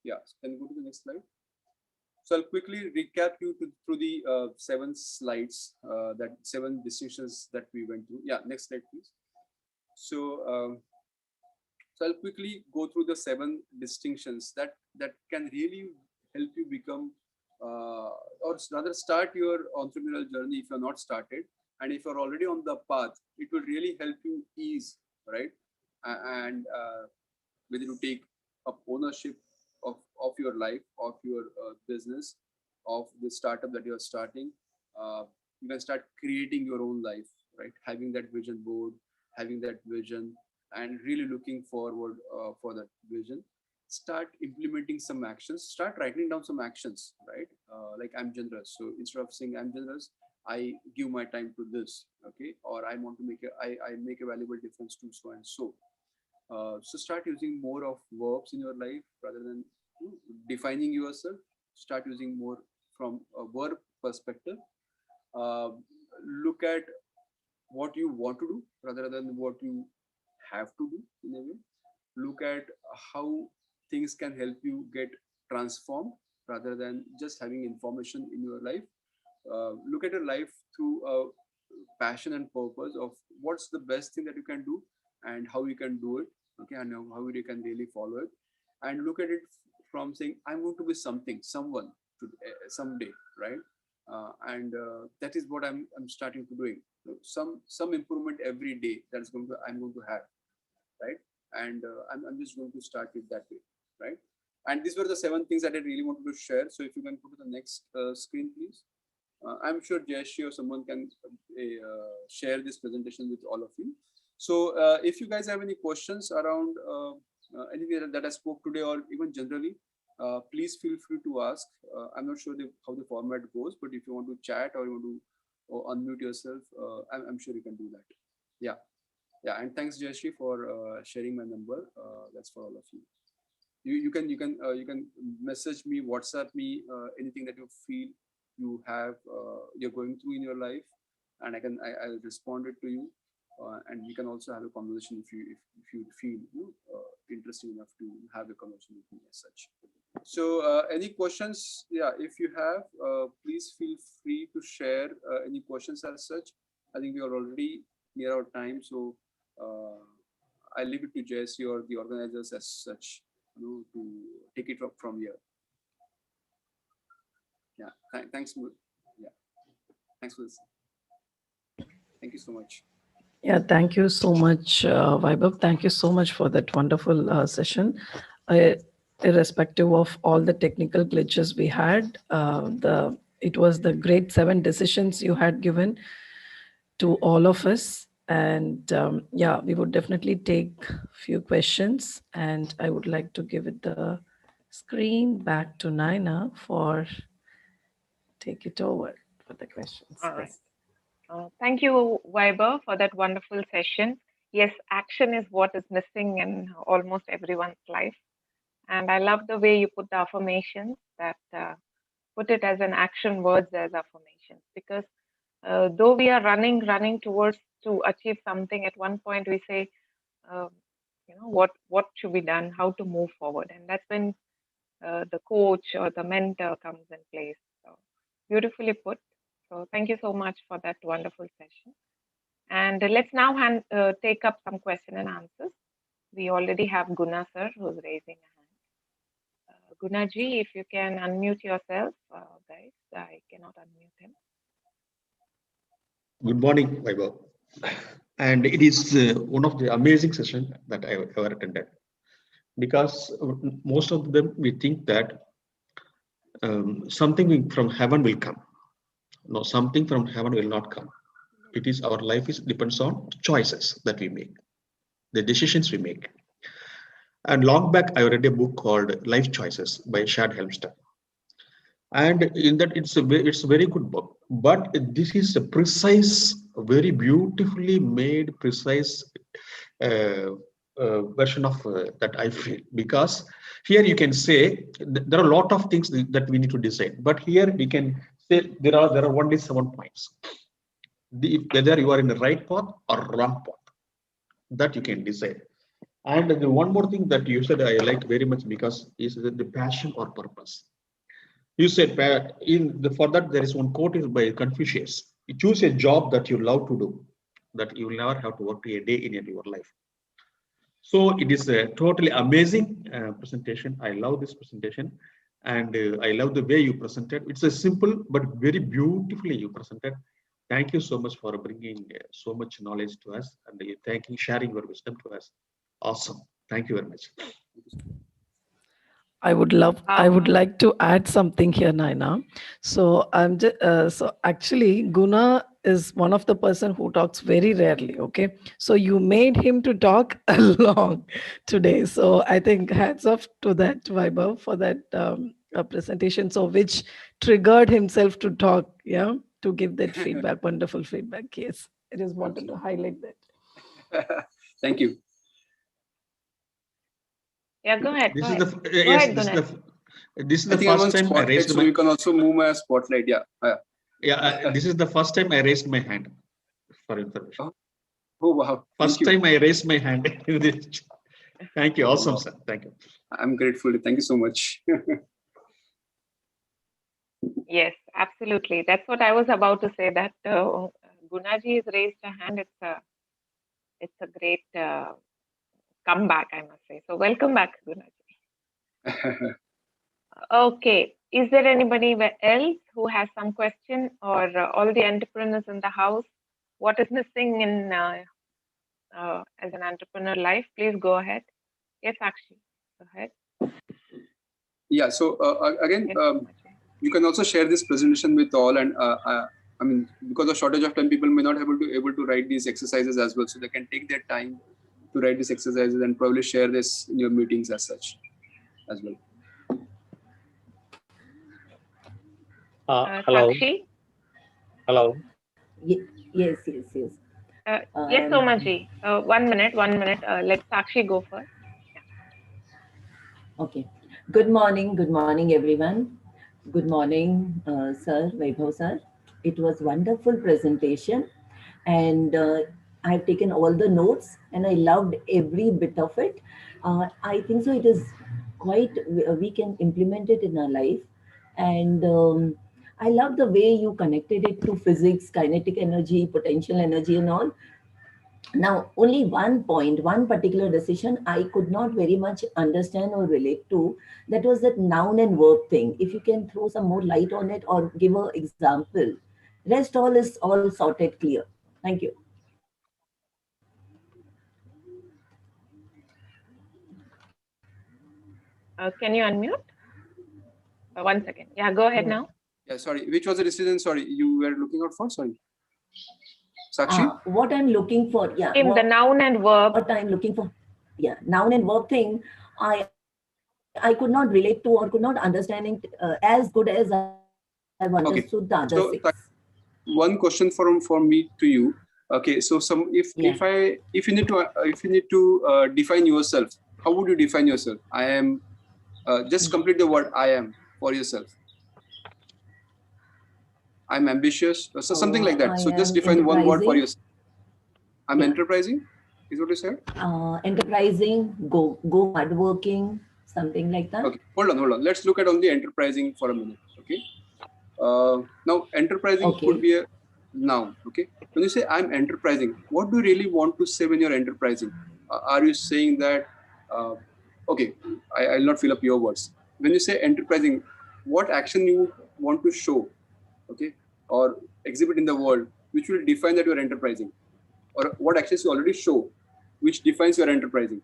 yeah, can you go to the next slide? So I'll quickly recap you through the 7 slides, that 7 distinctions that we went through. Yeah, next slide, please. So so I'll quickly go through the 7 distinctions that can really help you become, or rather start your entrepreneurial journey if you're not started, And if you're already on the path, it will really help you ease, right? And whether you take up ownership of your life, of your business, of the startup that you're starting. You can start creating your own life, right? Having that vision board, having that vision, and really looking forward for that vision. Start implementing some actions, start writing down some actions, right? Like I'm generous. So instead of saying I'm generous, I give my time to this, okay? Or I want to I make a valuable difference to so and so. So start using more of verbs in your life rather than defining yourself. Start using more from a verb perspective. Uh, Look at what you want to do rather than what you have to do in a way. Look at how things can help you get transformed rather than just having information in your life. Look at your life through a passion and purpose of what's the best thing that you can do and how you can do it, okay, and how you can really follow it. And look at it from saying I'm going to be something, someone to, someday, right? And that is what I'm starting to doing. Some improvement every day that's going to I'm going to have, right? And I'm just going to start it that way, right? And these were the 7 things that I really wanted to share. So if you can go to the next screen, please. I'm sure Jayashree or someone can share this presentation with all of you. So if you guys have any questions around anything that I spoke today or even generally, please feel free to ask. I'm not sure how the format goes, but if you want to chat or you want to unmute yourself, I'm sure you can do that. Yeah. Yeah, and thanks Jayashree for sharing my number. That's for all of you. You can message me, WhatsApp me, anything that you feel you have you're going through in your life, and I'll respond it to you, and we can also have a conversation if you feel interesting enough to have a conversation with me as such. So any questions? Yeah, if you have, please feel free to share any questions as such. I think we are already near our time, so I'll leave it to Jayashree or the organizers as such, to take it up from here. Yeah, thanks. Yeah, thanks for this. Thank you so much. Yeah, thank you so much, Vaibhav. Thank you so much for that wonderful session. Irrespective of all the technical glitches we had, it was the great 7 decisions you had given to all of us. And yeah, we would definitely take a few questions. And I would like to give it the screen back to Naina for take it over for the questions. All right. Yes. Thank you, Vaibhav, for that wonderful session. Yes, action is what is missing in almost everyone's life. And I love the way you put the affirmations, that put it as an action words as affirmations. Because though we are running towards to achieve something, at one point we say, what should be done, how to move forward. And that's when the coach or the mentor comes in place. So beautifully put. So thank you so much for that wonderful session. And let's now take up some question and answers. We already have Guna sir who's raising a hand. Guna ji, if you can unmute yourself, guys. I cannot unmute him. Good morning, Vaibhav. And it is one of the amazing sessions that I have ever attended. Because most of them, we think that something from heaven will come. No, something from heaven will not come. It is our life depends on choices that we make, the decisions we make. And long back, I read a book called Life Choices by Shad Helmstead. And in that, it's a very good book. But this is a precise, very beautifully made, precise version of that I feel. Because here you can say there are a lot of things that we need to decide. But here we can say there are only 7 points. Whether you are in the right path or wrong path, that you can decide. And the one more thing that you said I like very much, because is the passion or purpose. You said for that there is one quote is by Confucius. You choose a job that you love to do, that you will never have to work a day in your life. So it is a totally amazing presentation. I love this presentation, and I love the way you presented. It's a simple but very beautifully you presented. Thank you so much for bringing so much knowledge to us and sharing your wisdom to us. Awesome. Thank you very much. I would like to add something here, Naina. So so actually Guna is one of the person who talks very rarely. Okay. So you made him to talk along today. So I think hats off to that Vaibhav for that presentation. So which triggered himself to talk. Yeah. To give that feedback, wonderful feedback. Yes. I just wanted to highlight that. Thank you. Yeah, go ahead. This Go is ahead. the Go yes. ahead, Gunnar. This is I the think I'm on first time I spotlight, raised so my. you can also move my spotlight. Yeah. This is the first time I raised my hand for information. Oh wow. First time I raised my hand. Thank you. Awesome, sir. Thank you. I'm grateful. Thank you so much. Yes, absolutely. That's what I was about to say, that Gunaji has raised a hand. It's a great comeback, I must say. So welcome back, Gunaji. Okay. Is there anybody else who has some question, or all the entrepreneurs in the house? What is missing in as an entrepreneur life? Please go ahead. Yes, Akshi, go ahead. Yeah. So again, you can also share this presentation with all, and I mean, because of shortage of time, people may not able to write these exercises as well. So they can take their time to write these exercises and probably share this in your meetings as such as well. Hello. Sakshi? Hello. Yes. Yes, Somaji. 1 minute. Let Sakshi go first. Okay. Good morning, everyone. Good morning, sir, Vaibhav sir. It was wonderful presentation, and I've taken all the notes, and I loved every bit of it. I think so. It is quite. We can implement it in our life, and I love the way you connected it to physics, kinetic energy, potential energy, and all. Now, only one point, one particular decision I could not very much understand or relate to. That was that noun and verb thing. If you can throw some more light on it or give an example. Rest all is all sorted clear. Thank you. Can you unmute? 1 second. Yeah, go ahead now. Yeah, sorry. Which was the decision? Sorry, you were looking out for? Sorry. Sakshi? What I'm looking for, yeah. In the noun and verb. What I'm looking for, yeah, noun and verb thing, I could not relate to or could not understand it as good as I've understood the other six. One question from me to you. Okay, so if you need to define yourself, how would you define yourself? I am. Just complete the word I am for yourself. I'm ambitious, so something like that. So just define one word for yourself. I'm enterprising, is what you said? Enterprising, go hardworking, something like that. Okay, hold on. Let's look at only enterprising for a minute. Okay. Now enterprising could be a noun. Okay. When you say I'm enterprising, what do you really want to say when you're enterprising? Are you saying that? Okay, I'll not fill up your words. When you say enterprising, what action you want to show? Okay, or exhibit in the world, which will define that you're enterprising, or what actions you already show, which defines your enterprising.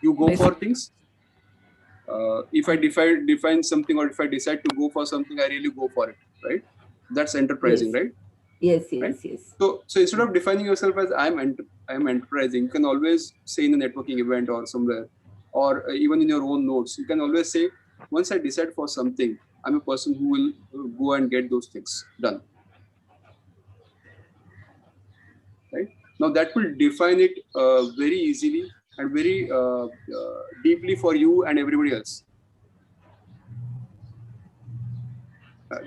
You go for things. If I define something, or if I decide to go for something, I really go for it, right? That's enterprising, right? Yes. So instead of defining yourself as I'm enterprising, you can always say in a networking event or somewhere, or even in your own notes, you can always say, once I decide for something, I'm a person who will go and get those things done. Right? Now that will define it very easily and very deeply for you and everybody else.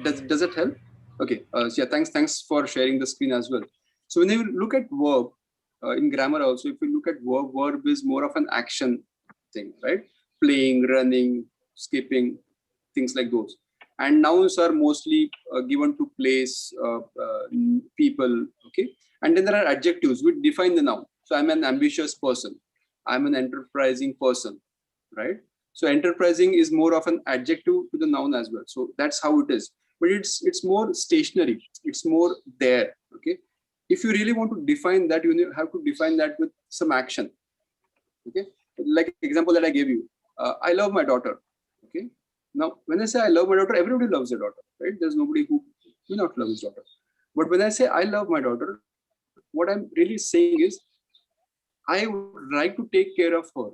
Does it help? Okay. So yeah, thanks for sharing the screen as well. So when you look at verb in grammar also, if you look at verb is more of an action thing, right? Playing, running, skipping, things like those. And nouns are mostly given to place, people, okay? And then there are adjectives which define the noun. So I'm an ambitious person. I'm an enterprising person, right? So enterprising is more of an adjective to the noun as well. So that's how it is. But it's more stationary. It's more there. Okay. If you really want to define that, you have to define that with some action. Okay. Like example that I gave you. I love my daughter. Okay. Now, when I say I love my daughter, everybody loves their daughter, right? There's nobody who will not love his daughter. But when I say I love my daughter, what I'm really saying is I would like to take care of her.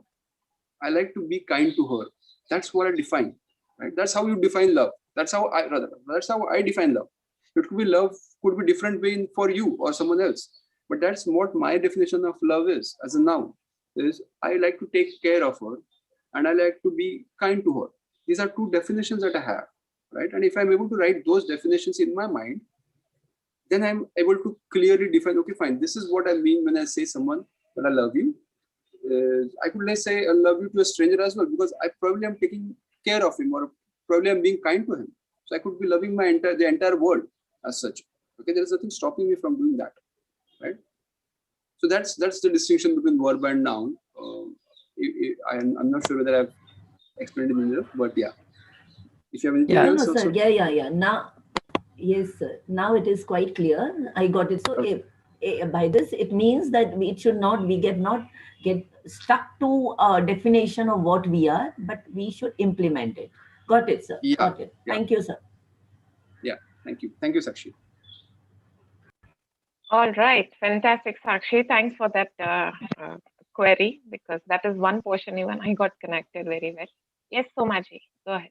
I like to be kind to her. That's what I define, right? That's how you define love. That's how I define love. It could be love, could be different way for you or someone else. But that's what my definition of love is as a noun. Is I like to take care of her and I like to be kind to her. These are two definitions that I have, right? And if I'm able to write those definitions in my mind, then I'm able to clearly define, okay, fine, this is what I mean when I say someone that I love you. I could let's say I love you to a stranger as well, because I probably am taking care of him or probably I'm being kind to him. So I could be loving the entire world as such. Okay, there is nothing stopping me from doing that, right? So that's the distinction between verb and noun. I'm not sure whether I've explained it enough, but yeah. If you have anything else, no, sir. Yeah. Now, yes, sir. Now it is quite clear. I got it. So okay. By this, it means that we not get stuck to a definition of what we are, but we should implement it. Got it, sir. Yeah. Got it. Yeah. Thank you, sir. Yeah. Thank you. Thank you, Sakshi. All right. Fantastic, Sakshi. Thanks for that query, because that is one portion even I got connected very well. Yes, Somaji, go ahead.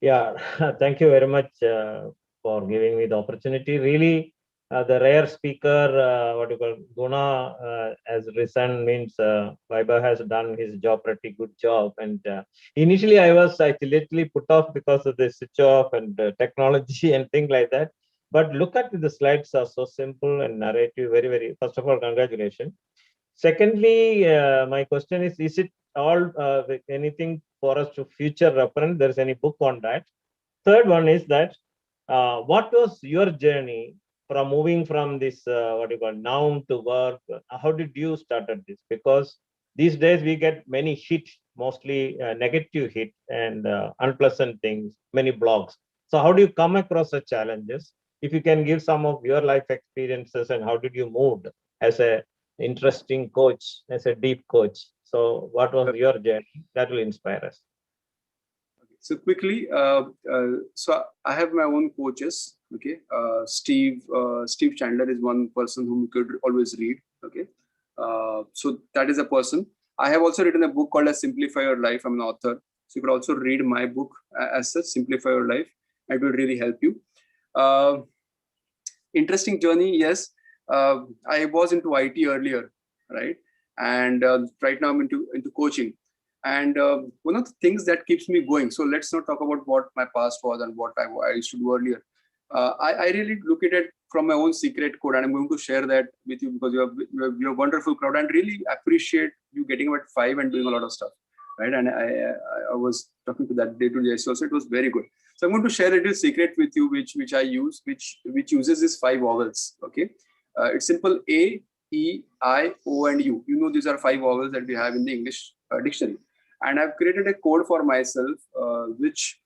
Yeah, thank you very much for giving me the opportunity. Really, the rare speaker, what you call Guna, has risen, means Vaibhav has done his job, pretty good job. And initially, I was actually literally put off because of the switch off and technology and things like that. But look at the slides are so simple and narrative. Very, very. First of all, congratulations. Secondly, my question is it all anything for us to future reference? There's any book on that? Third one is that what was your journey from moving from this what you call noun to verb? How did you started this? Because these days we get many hit, mostly negative hit and unpleasant things, many blogs. So how do you come across such challenges? If you can give some of your life experiences and how did you move as a interesting coach, as a deep coach? So what was your journey? That will inspire us. So quickly, so I have my own coaches. Okay, Steve Chandler is one person whom you could always read. Okay, so that is a person. I have also written a book called as Simplify Your Life. I'm an author, so you could also read my book as such, Simplify Your Life. It will really help you. Interesting journey, yes. I was into IT earlier, right? And right now I'm into coaching. And one of the things that keeps me going, so let's not talk about what my past was and what I used to do earlier. I really look at it from my own secret code, and I'm going to share that with you because you're a wonderful crowd and really appreciate you getting up at 5 and doing a lot of stuff, right? And I was talking to that day to day, so it was very good. So I'm going to share a little secret with you, which I use, which uses these 5 vowels. Okay, it's simple: A, E, I, O, and U. You know, these are 5 vowels that we have in the English dictionary. And I've created a code for myself, which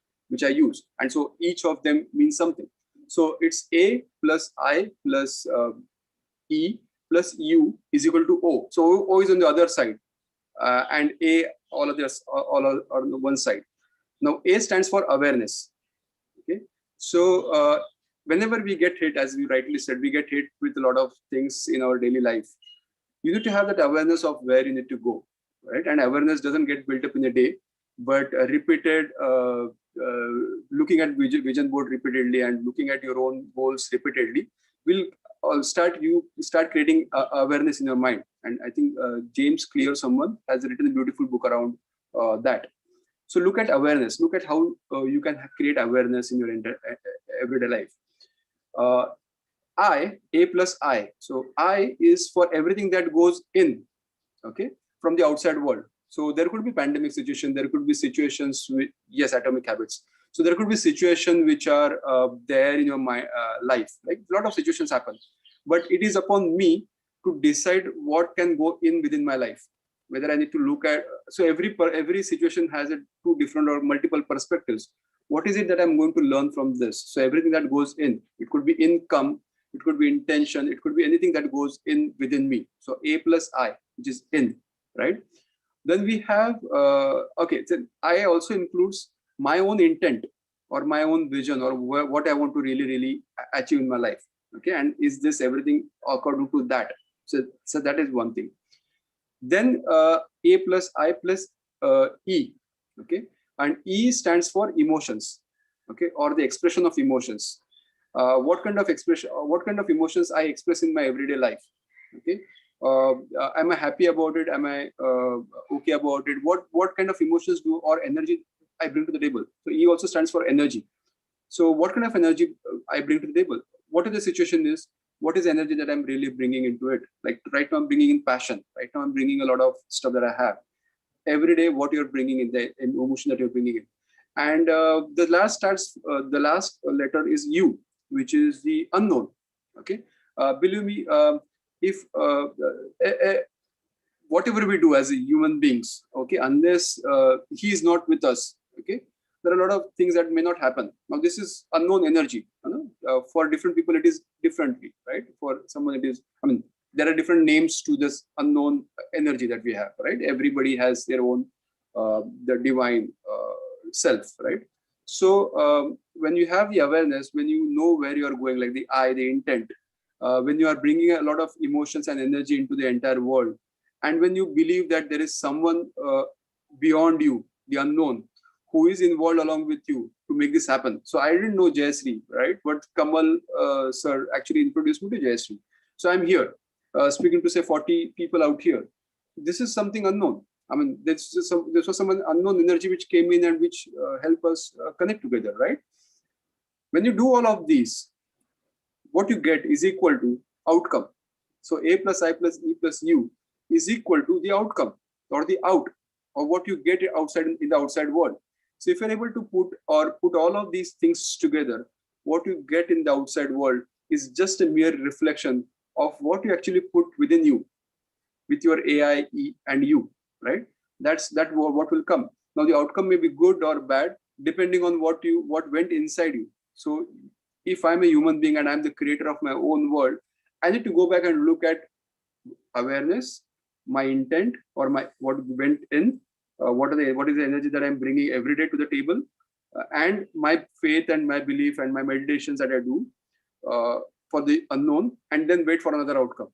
I use. And so each of them means something. So it's A plus I plus E plus U is equal to O. So O is on the other side, and A, all are on the one side. Now A stands for awareness. Okay. So whenever we get hit, as we rightly said, we get hit with a lot of things in our daily life. You need to have that awareness of where you need to go. Right, and awareness doesn't get built up in a day, but repeated looking at vision board repeatedly and looking at your own goals repeatedly will start creating awareness in your mind. And I think James Clear, someone, has written a beautiful book around that. So look at awareness. Look at how you can create awareness in your everyday life. A plus I. So I is for everything that goes in. Okay. From the outside world. So there could be pandemic situation, there could be situations with, yes, atomic habits. So there could be situations which are there in your life. Like a lot of situations happen, but it is upon me to decide what can go in within my life. whether I need to look at, so every situation has two different or multiple perspectives. What is it that I'm going to learn from this? So everything that goes in, it could be income, it could be intention, it could be anything that goes in within me. So A plus I, which is in, right? Then we have, okay, so I also includes my own intent or my own vision or what I want to really achieve in my life. Okay, and is this everything according to that? So that is one thing. Then A plus I plus E, okay, and E stands for emotions, okay, or the expression of emotions. What kind of expression, what kind of emotions I express in my everyday life, okay? Am I happy about it? Am I okay about it? What kind of emotions or energy I bring to the table? So E also stands for energy. So what kind of energy I bring to the table? What is the situation is? What is energy that I'm really bringing into it? Like right now I'm bringing in passion. Right now I'm bringing a lot of stuff that I have. Every day, what you're bringing in, the emotion that you're bringing in. And the last letter is U, which is the unknown. Okay, believe me, if whatever we do as a human beings, okay, unless he is not with us, okay, there are a lot of things that may not happen. Now this is unknown energy. For different people it is differently, right? For someone it is, I mean, there are different names to this unknown energy that we have, right? Everybody has their own the divine self, right? So when you have the awareness, when you know where you are going, like the I, the intent, when you are bringing a lot of emotions and energy into the entire world, and when you believe that there is someone beyond you, the unknown, who is involved along with you to make this happen. So I didn't know Jayashree, right? But Kamal sir actually introduced me to Jayashree. So I'm here speaking to say 40 people out here. This is something unknown. I mean, this was some unknown energy which came in and which help us connect together, right? When you do all of these, what you get is equal to outcome. So A plus I plus E plus U is equal to the outcome or the out or what you get outside in the outside world. So if you're able to put all of these things together, what you get in the outside world is just a mere reflection of what you actually put within you with your AI, E and U, right? That's what will come. Now the outcome may be good or bad depending on what went inside you. So if I'm a human being and I'm the creator of my own world, I need to go back and look at awareness, my intent, or what went in, what is the energy that I'm bringing every day to the table, and my faith and my belief and my meditations that I do for the unknown, and then wait for another outcome,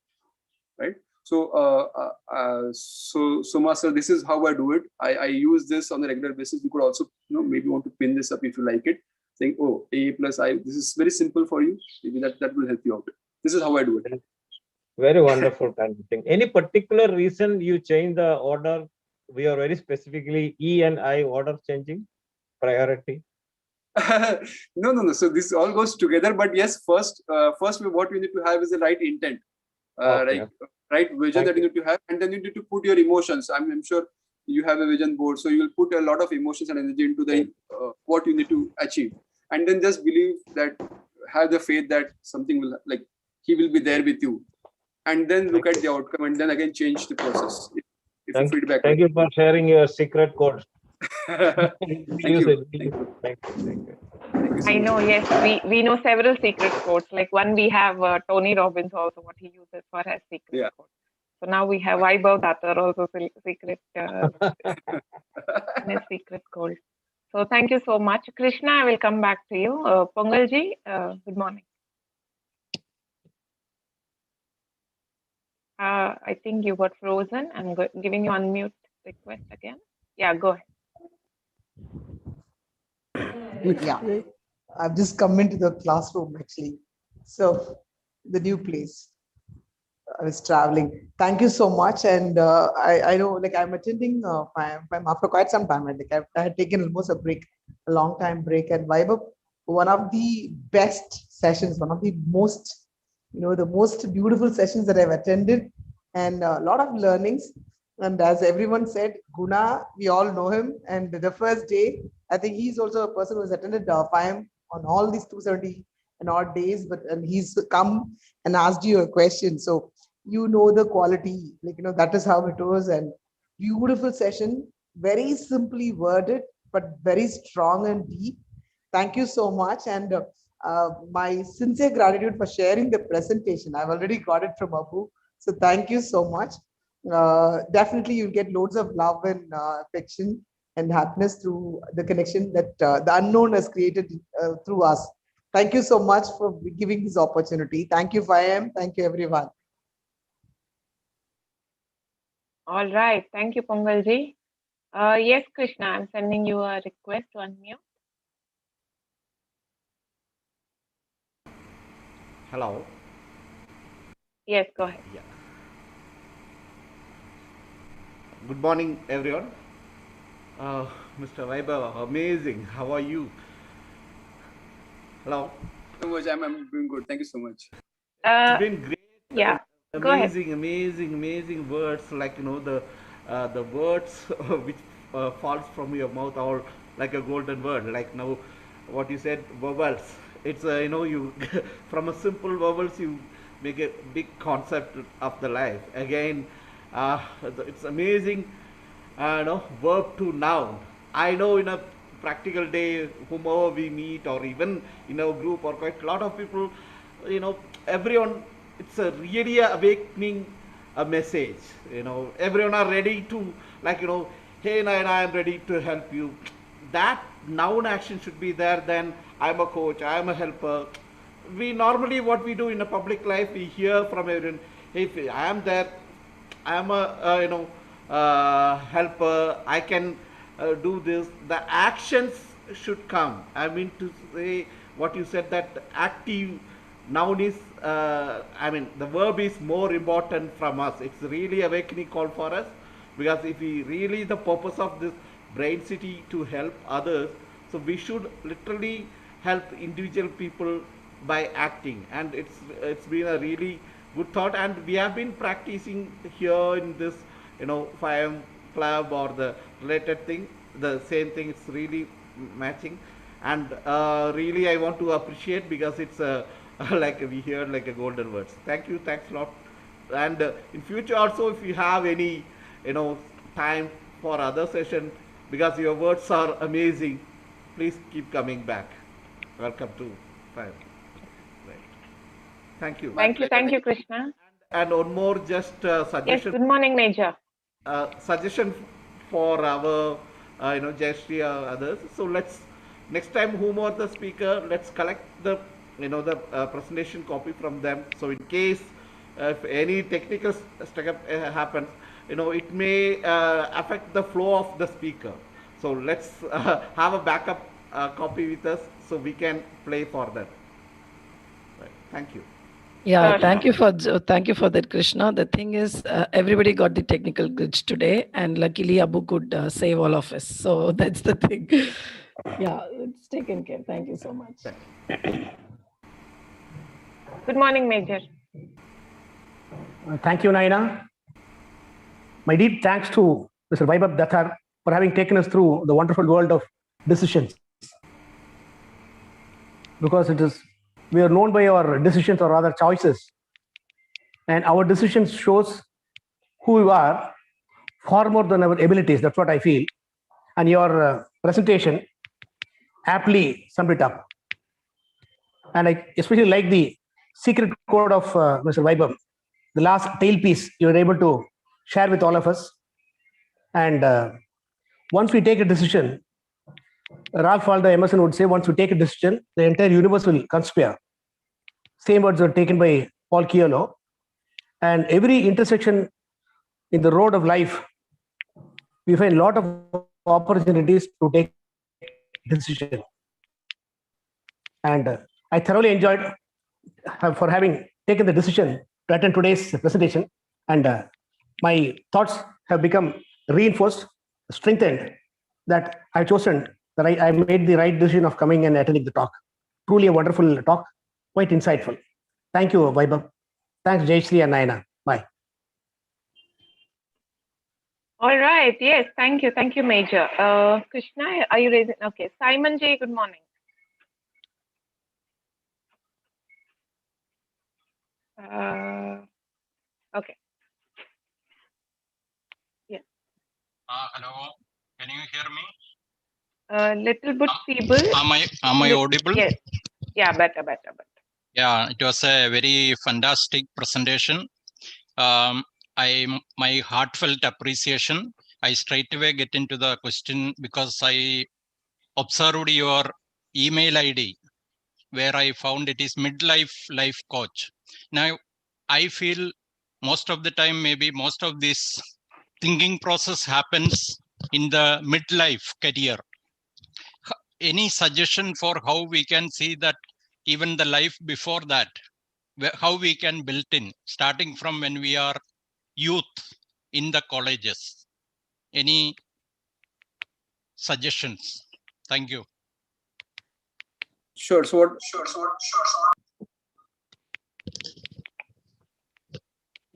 right? So, Soma sir, this is how I do it. I use this on a regular basis. You could also, maybe want to pin this up if you like it, saying, oh, A plus I. This is very simple for you. Maybe that will help you out. This is how I do it. Very wonderful kind of thing. Any particular reason you change the order? We are very specifically E and I order changing priority. No. So this all goes together. But yes, first what we need to have is the right intent, right vision that you need to have, and then you need to put your emotions. I'm sure you have a vision board, so you will put a lot of emotions and energy into the what you need to achieve, and then just believe that, have the faith that something will, like, he will be there with you, and then look at the outcome, and then again change the process. Thank you for sharing your secret code. Thank you. I know, yes, we know several secret codes. Like one, we have Tony Robbins also, what he uses for his secret code. So now we have Vaibhav Datar also secret his secret code. So thank you so much, Krishna. I will come back to you. Pongalji, good morning. I think you got frozen. I'm giving you unmute request again. Yeah, go ahead. Yeah, I've just come into the classroom actually. So the new place. I was traveling. Thank you so much. And I know, like, I'm attending I'm after quite some time. I had taken almost a long time break. And Vaibhav, one of the best sessions, one of the most, the most beautiful sessions that I've attended, and a lot of learnings. And as everyone said, Guna, we all know him. And the first day, I think he's also a person who has attended FIAM on all these 270 and odd days, and he's come and asked you a question. So, the quality, that is how it was. And beautiful session, very simply worded, but very strong and deep. Thank you so much. And my sincere gratitude for sharing the presentation. I've already got it from Abu. So thank you so much. Definitely you'll get loads of love and affection and happiness through the connection that the unknown has created through us. Thank you so much for giving this opportunity. Thank you, Fayam. Thank you, everyone. All right. Thank you, Pongalji. Yes, Krishna, I'm sending you a request to unmute. Hello. Yes, go ahead. Yeah. Good morning, everyone. Mr. Vaibhav, amazing. How are you? Hello. So much. I'm doing good. Thank you so much. It's been great. Yeah. Go ahead. Amazing words. Like the words which falls from your mouth are like a golden word. Like now, what you said, vowels. It's you from a simple vowels you make a big concept of the life. Again, it's amazing. Verb to noun. I know in a practical day, whomever we meet, or even in our group, or quite a lot of people, everyone, it's a really awakening a message. Everyone are ready to, hey Naina, I'm ready to help you. That noun action should be there. Then I'm a coach, I'm a helper. We normally, what we do in a public life, we hear from everyone, hey, I am there, I am a helper, I can do this. The actions should come. I mean to say what you said, that active noun is, the verb is more important from us. It's really awakening call for us, because if we really, the purpose of this Brainciti to help others, so we should literally help individual people by acting. And it's been a really good thought, and we have been practicing here in this 5M club or the related thing, the same thing. It's really matching, and really I want to appreciate, because it's like we hear like a golden words. Thank you, thanks a lot. And in future also, if you have any time for other session, because your words are amazing, please keep coming back. Welcome to 5. Right. Thank you. Thank you, Krishna. And one more just suggestion. Yes, good morning, Major. Suggestion for our Jayashree or others. So let's, next time whomever the speaker, let's collect the the presentation copy from them. So in case if any technical stuff happens, it may affect the flow of the speaker. So let's have a backup copy with us, so we can play for that. Right. Thank you. Yeah, thank you for that, Krishna. The thing is, everybody got the technical glitch today, and luckily Abu could save all of us. So that's the thing. Yeah, it's taken care. Thank you so much. Good morning, Major. Thank you, Naina. My deep thanks to Mr. Vaibhav Datar for having taken us through the wonderful world of decisions. Because we are known by our decisions, or rather choices. And our decisions shows who we are far more than our abilities. That's what I feel. And your presentation aptly summed it up. And I especially like the secret code of Mr. Vaibhav. The last tailpiece you were able to share with all of us. And once we take a decision, Ralph Waldo Emerson would say, once we take a decision, the entire universe will conspire. Same words were taken by Paul Coelho. And every intersection in the road of life, we find a lot of opportunities to take decision. And I thoroughly enjoyed for having taken the decision to attend today's presentation. And my thoughts have become reinforced, strengthened, that I've chosen, that I made the right decision of coming and attending the talk. Truly a wonderful talk, quite insightful. Thank you, Vaibhav. Thanks, Jayashree and Naina. Bye. All right. Yes. Thank you. Thank you, Major. Krishna, are you raising? Okay. Simon J, good morning. Okay. Yes. Hello, can you hear me? Little bit feeble. Am I audible? Yes. Yeah, better. Yeah, it was a very fantastic presentation. My heartfelt appreciation. I straight away get into the question because I observed your email ID where I found it is midlife life coach. Now, I feel most of the time, maybe most of this thinking process happens in the midlife career. Any suggestion for how we can see that even the life before that, how we can build in, starting from when we are youth in the colleges? Any suggestions? Thank you. Sure. So what?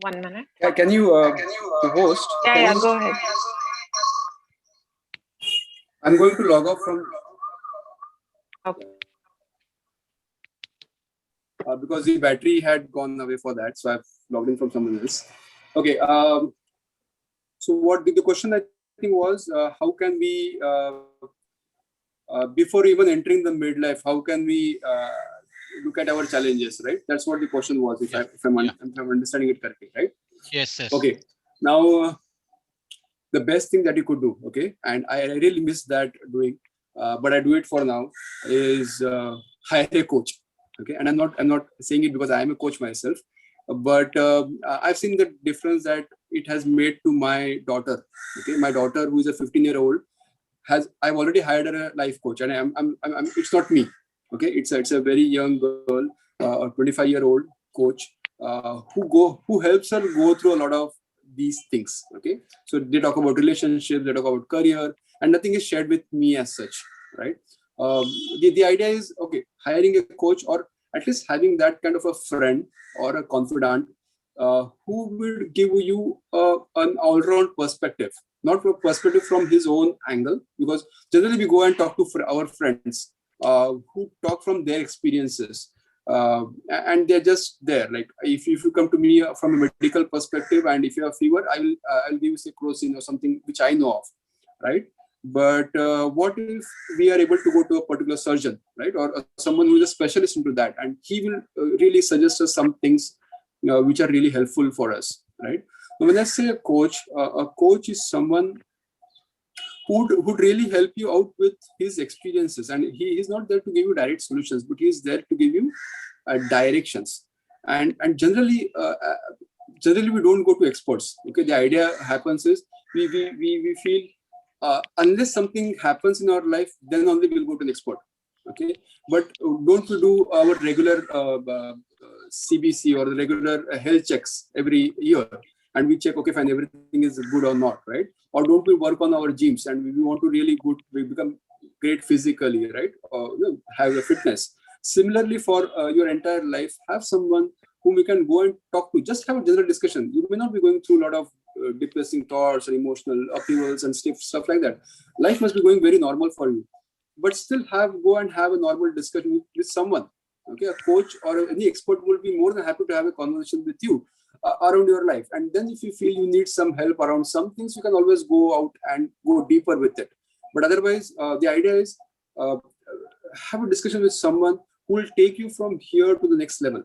1 minute. Can you the host? Yeah, go ahead. I'm going to log off from. Okay. Because the battery had gone away for that, so I've logged in from someone else. Okay. So what the question I think was, how can we, before even entering the midlife, how can we look at our challenges, right? That's what the question was, if I'm understanding it correctly, right? Yes. Okay. Now, the best thing that you could do, okay, and I really miss that doing, but I do it for now, is hire a coach. Okay, and I'm not saying it because I am a coach myself, but I've seen the difference that it has made to my daughter. Okay, my daughter, who is a 15-year-old, I've already hired a life coach, and I'm it's not me. Okay, it's a very young girl, a 25-year-old coach, who helps her go through a lot of these things. Okay, so they talk about relationships, they talk about career, and nothing is shared with me as such, right? The idea is, okay, hiring a coach, or at least having that kind of a friend or a confidant who will give you an all-round perspective, not a perspective from his own angle, because generally we go and talk to our friends who talk from their experiences, and they're just there. Like if you come to me from a medical perspective, and if you have fever, I'll give you say crocin or something which I know of, right? But what if we are able to go to a particular surgeon, right, or someone who is a specialist into that, and he will really suggest us some things which are really helpful for us, right? Now, when I say a coach is someone who'd really help you out with his experiences, and he is not there to give you direct solutions, but he is there to give you directions. And generally we don't go to experts. Okay, the idea happens is we feel unless something happens in our life, then only we'll go to an expert. Okay, but don't we do our regular CBC or the regular health checks every year, and we check, okay, fine, everything is good or not, right? Or don't we work on our gyms, and we want to really we become great physically, right? Or have a fitness. Similarly, for your entire life, have someone whom you can go and talk to. Just have a general discussion. You may not be going through a lot of depressing thoughts or emotional upheavals and stuff like that. Life must be going very normal for you, but still go and have a normal discussion with someone. Okay, a coach or any expert will be more than happy to have a conversation with you around your life. And then if you feel you need some help around some things, you can always go out and go deeper with it. But otherwise, the idea is have a discussion with someone who will take you from here to the next level.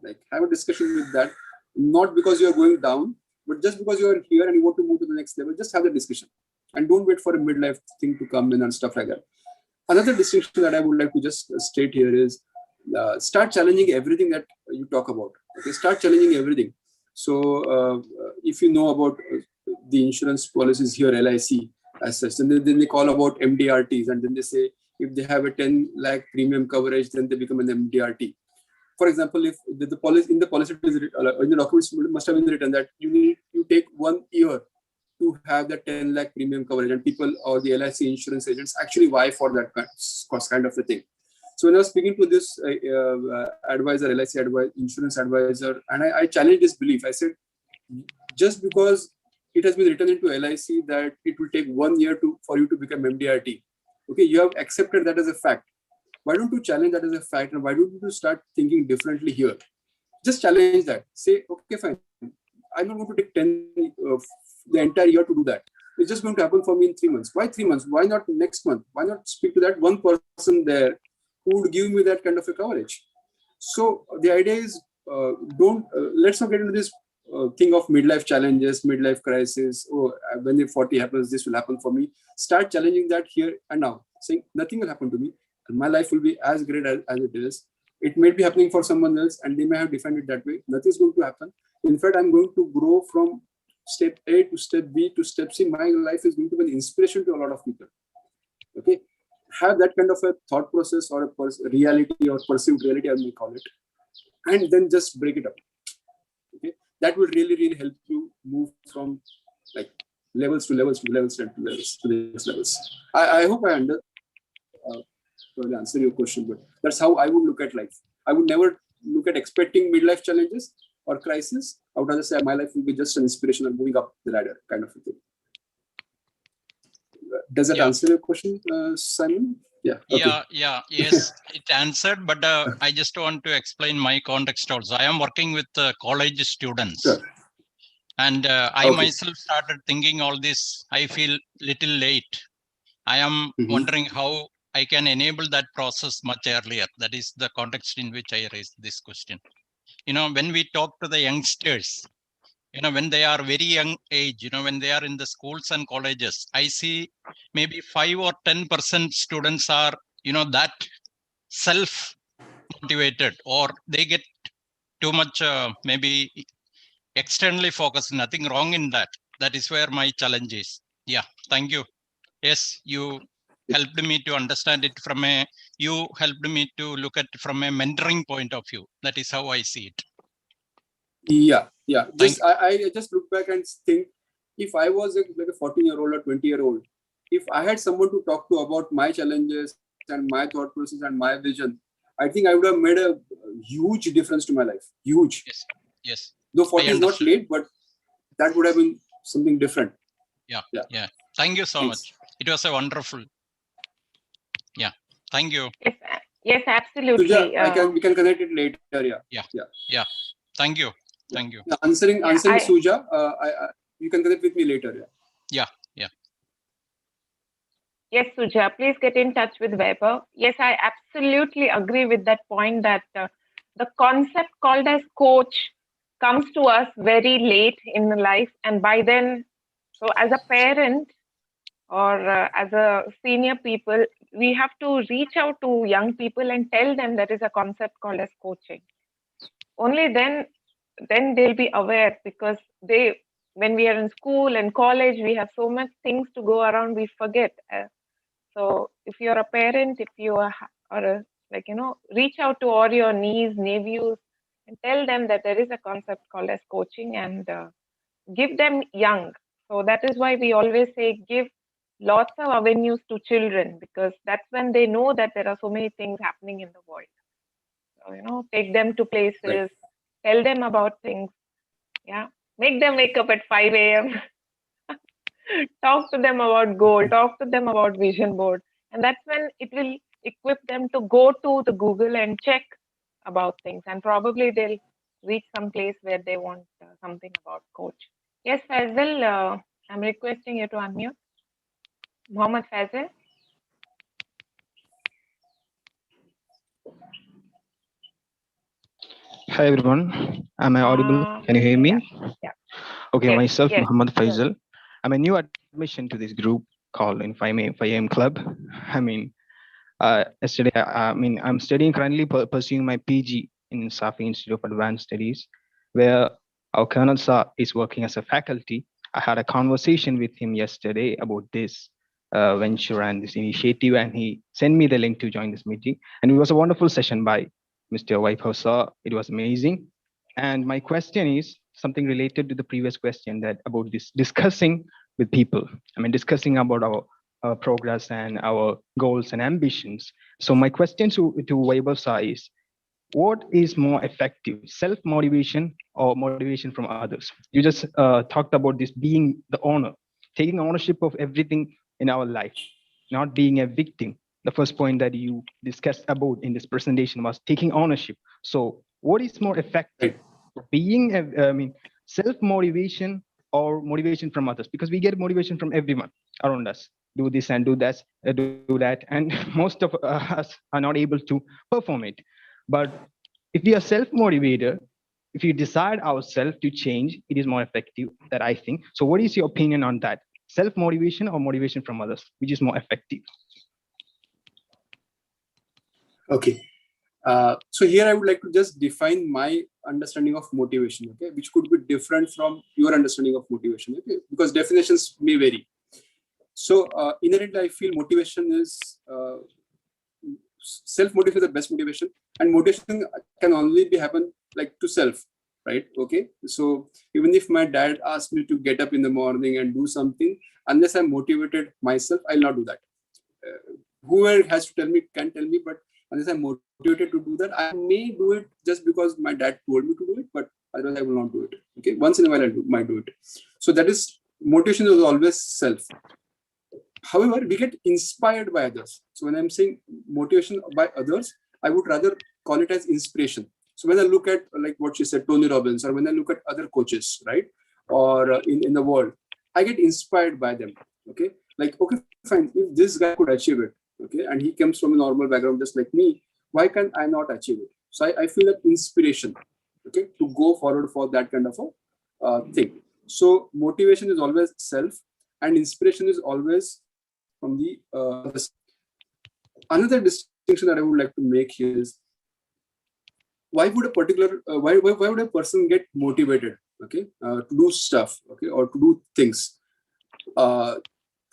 Like have a discussion with that, not because you are going down, but just because you are here and you want to move to the next level. Just have the discussion, and don't wait for a midlife thing to come in and stuff like that. Another distinction that I would like to just state here is start challenging everything that you talk about. Okay, start challenging everything. So if you know about the insurance policies here, LIC as such, then they call about MDRTs, and then they say if they have a 10 lakh premium coverage, then they become an MDRT. For example, if the policy in the policy in the documents must have been written that you take 1 year to have the 10 lakh premium coverage, and people or the LIC insurance agents actually vie for that kind of a thing. So when I was speaking to this advisor, LIC insurance advisor, and I challenged this belief. I said, just because it has been written into LIC that it will take 1 year for you to become MDRT, okay, you have accepted that as a fact. Why don't you challenge that as a fact, and why don't you start thinking differently here? Just challenge that. Say, okay, fine, I'm not going to take the entire year to do that. it's just going to happen for me in 3 months. Why 3 months? Why not next month? Why not speak to that one person there who would give me that kind of a coverage? So the idea is, let's not get into this thing of midlife challenges, midlife crisis. Oh, when the 40 happens, this will happen for me. Start challenging that here and now, saying nothing will happen to me, and my life will be as great as it is. It may be happening for someone else, and they may have defined it that way. Nothing's going to happen. In fact, I'm going to grow from step A to step B to step C. My life is going to be an inspiration to a lot of people. Okay, have that kind of a thought process or a reality or perceived reality, I may call it, and then just break it up. Okay, that will really help you move from like levels to levels to levels to levels to the next levels. I hope I answer your question, but that's how I would look at life. I would never look at expecting midlife challenges or crisis. I would rather say my life will be just an inspiration and moving up the ladder kind of a thing. Does that answer your question, Simon? Yeah. Okay. Yes, it answered, but I just want to explain my context also. I am working with college students. Sure. And I myself started thinking all this, I feel little late. I am wondering how I can enable that process much earlier. That is the context in which I raised this question. When we talk to the youngsters, when they are very young age, when they are in the schools and colleges, I see maybe 5 or 10% students are, that self-motivated, or they get too much, maybe externally focused. Nothing wrong in that. That is where my challenge is. Yeah, thank you. Yes, you helped me to understand it you helped me to look at it from a mentoring point of view. That is how I see it. Yeah. I just look back and think, if I was like a 14-year-old or 20-year-old, if I had someone to talk to about my challenges and my thought process and my vision, I think I would have made a huge difference to my life. Huge. Yes. Though 40 is not late, but that would have been something different. Yeah. Thank you so much. It was a wonderful. Yeah. Thank you. Yes, absolutely. Suja, we can connect it later. Yeah. Thank you. Thank you. Answering Suja, you can connect with me later. Yeah. Yes, Suja, please get in touch with Vaibhav. Yes, I absolutely agree with that point that the concept called as coach comes to us very late in life. And by then, so as a parent or as a senior people, we have to reach out to young people and tell them there is a concept called as coaching. Only then they'll be aware, because when we are in school and college, we have so much things to go around, we forget. So if you're a parent, if you are reach out to all your nieces, nephews, and tell them that there is a concept called as coaching, and give them young. So that is why we always say give lots of avenues to children, because that's when they know that there are so many things happening in the world. So, take them to places, tell them about things. Yeah. Make them wake up at 5 a.m. Talk to them about goal, talk to them about vision board. And that's when it will equip them to go to the Google and check about things. And probably they'll reach some place where they want something about coach. Yes, Faisal, I'm requesting you to unmute. Mohammed Faisal. Hi everyone, am I audible? Can you hear me? Yeah. Okay, Yes, myself, yes. Muhammad Faisal. I'm a new admission to this group called in 5am Club. Yesterday, I'm studying currently pursuing my PG in Safi Institute of Advanced Studies, where our Colonel Sir is working as a faculty. I had a conversation with him yesterday about this venture and this initiative, and he sent me the link to join this meeting. And it was a wonderful session by Mr. Vaibhav Sir. It was amazing. And my question is something related to the previous question, that about this discussing with people. Discussing about our progress and our goals and ambitions. So my question to Vaibhav Sir is, what is more effective, self-motivation or motivation from others? You just talked about this being the owner, taking ownership of everything in our life, not being a victim. The first point that you discussed about in this presentation was taking ownership. So what is more effective, being self-motivation or motivation from others, because we get motivation from everyone around us. Do this and do that, do that, and most of us are not able to perform it. But if we are self-motivated, if we decide ourselves to change, it is more effective, that I think. So what is your opinion on that? Self-motivation or motivation from others, which is more effective? Okay. So here I would like to just define my understanding of motivation, okay, which could be different from your understanding of motivation, okay, because definitions may vary. So inherently, I feel motivation is self-motivation is the best motivation, and motivation can only be happen like to self, right? Okay. So even if my dad asked me to get up in the morning and do something, unless I'm motivated myself, I'll not do that. Whoever has to tell me can tell me, but unless I'm motivated to do that, I may do it just because my dad told me to do it, but otherwise I will not do it. Okay. Once in a while I might do it. So that is motivation is always self. However, we get inspired by others. So when I'm saying motivation by others, I would rather call it as inspiration. So when I look at like what she said, Tony Robbins, or when I look at other coaches, right, or in the world, I get inspired by them. Okay, like okay, fine. If this guy could achieve it, okay, and he comes from a normal background just like me, why can't I not achieve it? So I feel that inspiration, okay, to go forward for that kind of a thing. So motivation is always self, and inspiration is always from the another distinction that I would like to make here is why would a particular why would a person get motivated, okay, to do stuff, okay, or to do things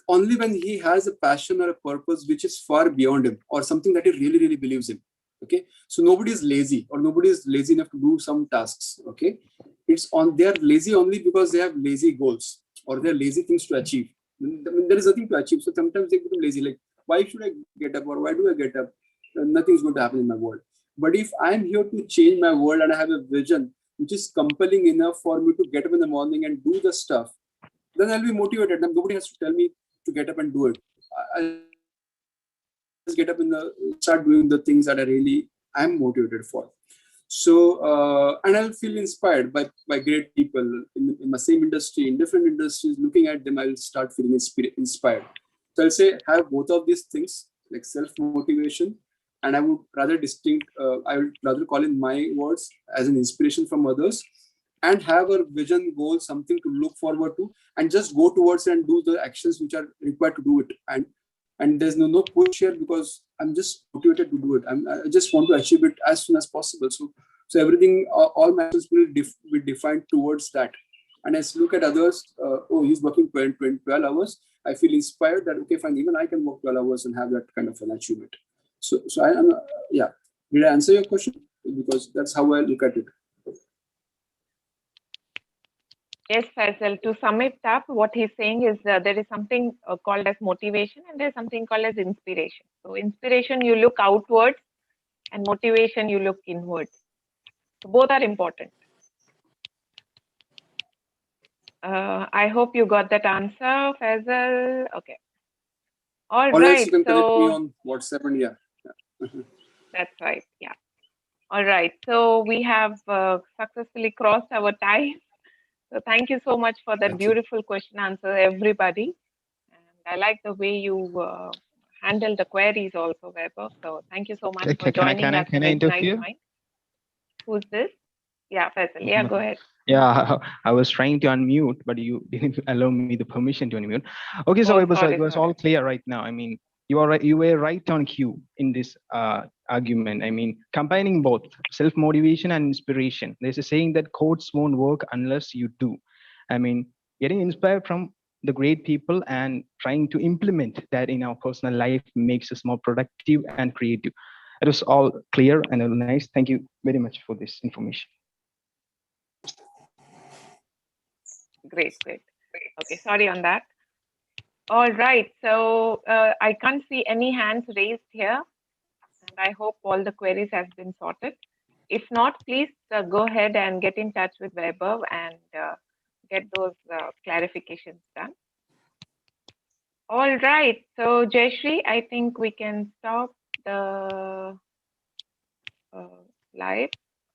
only when he has a passion or a purpose which is far beyond him, or something that he really believes in. Okay, so nobody is lazy, or nobody is lazy enough to do some tasks. Okay, it's on, they are lazy only because they have lazy goals, or they are lazy things to achieve. I mean, there is nothing to achieve, so sometimes they become lazy, like why should I get up, or why do I get up? Nothing is going to happen in my world. But if I am here to change my world and I have a vision which is compelling enough for me to get up in the morning and do the stuff, then I'll be motivated. Then nobody has to tell me to get up and do it. I'll just get up in the start doing the things that I really am motivated for. So and I'll feel inspired by great people in my same industry, in different industries. Looking at them, I'll start feeling inspired. So I'll say have both of these things, like self-motivation, and I would rather I would rather call in my words as an inspiration from others, and have a vision, goal, something to look forward to, and just go towards it and do the actions which are required to do it. And there's no push here, because I'm just motivated to do it. I just want to achieve it as soon as possible. So everything, all my actions will be defined towards that. And as look at others, oh, he's working 12 hours. I feel inspired that, okay, fine, even I can work 12 hours and have that kind of an achievement. So I'm, yeah. Did I answer your question? Because that's how I look at it. Yes, Faisal, to sum it up, what he's saying is there is something called as motivation, and there's something called as inspiration. So inspiration, you look outwards, and motivation, you look inwards. So both are important. I hope you got that answer, Faisal. Okay. All or right. else you can connect me So on WhatsApp, and yeah. that's right. Yeah. All right. So we have successfully crossed our time. So thank you so much for that beautiful question answer, everybody. And I like the way you handle the queries also, Vaibhav. So thank you so much for joining us in ignitemind. Who's this? Yeah, Faisal. Yeah, go ahead. Yeah, I was trying to unmute, but you didn't allow me the permission to unmute. Okay, so it was all clear right now. I mean, you are right. You were right on cue in this argument. I mean, combining both self-motivation and inspiration. There's a saying that quotes won't work unless you do. I mean, getting inspired from the great people and trying to implement that in our personal life makes us more productive and creative. It was all clear and nice. Thank you very much for this information. Great. Okay, sorry on that. All right, so I can't see any hands raised here, and I hope all the queries have been sorted. If not, please go ahead and get in touch with Vaibhav and get those clarifications done. All right, so Jayashree, I think we can stop the live.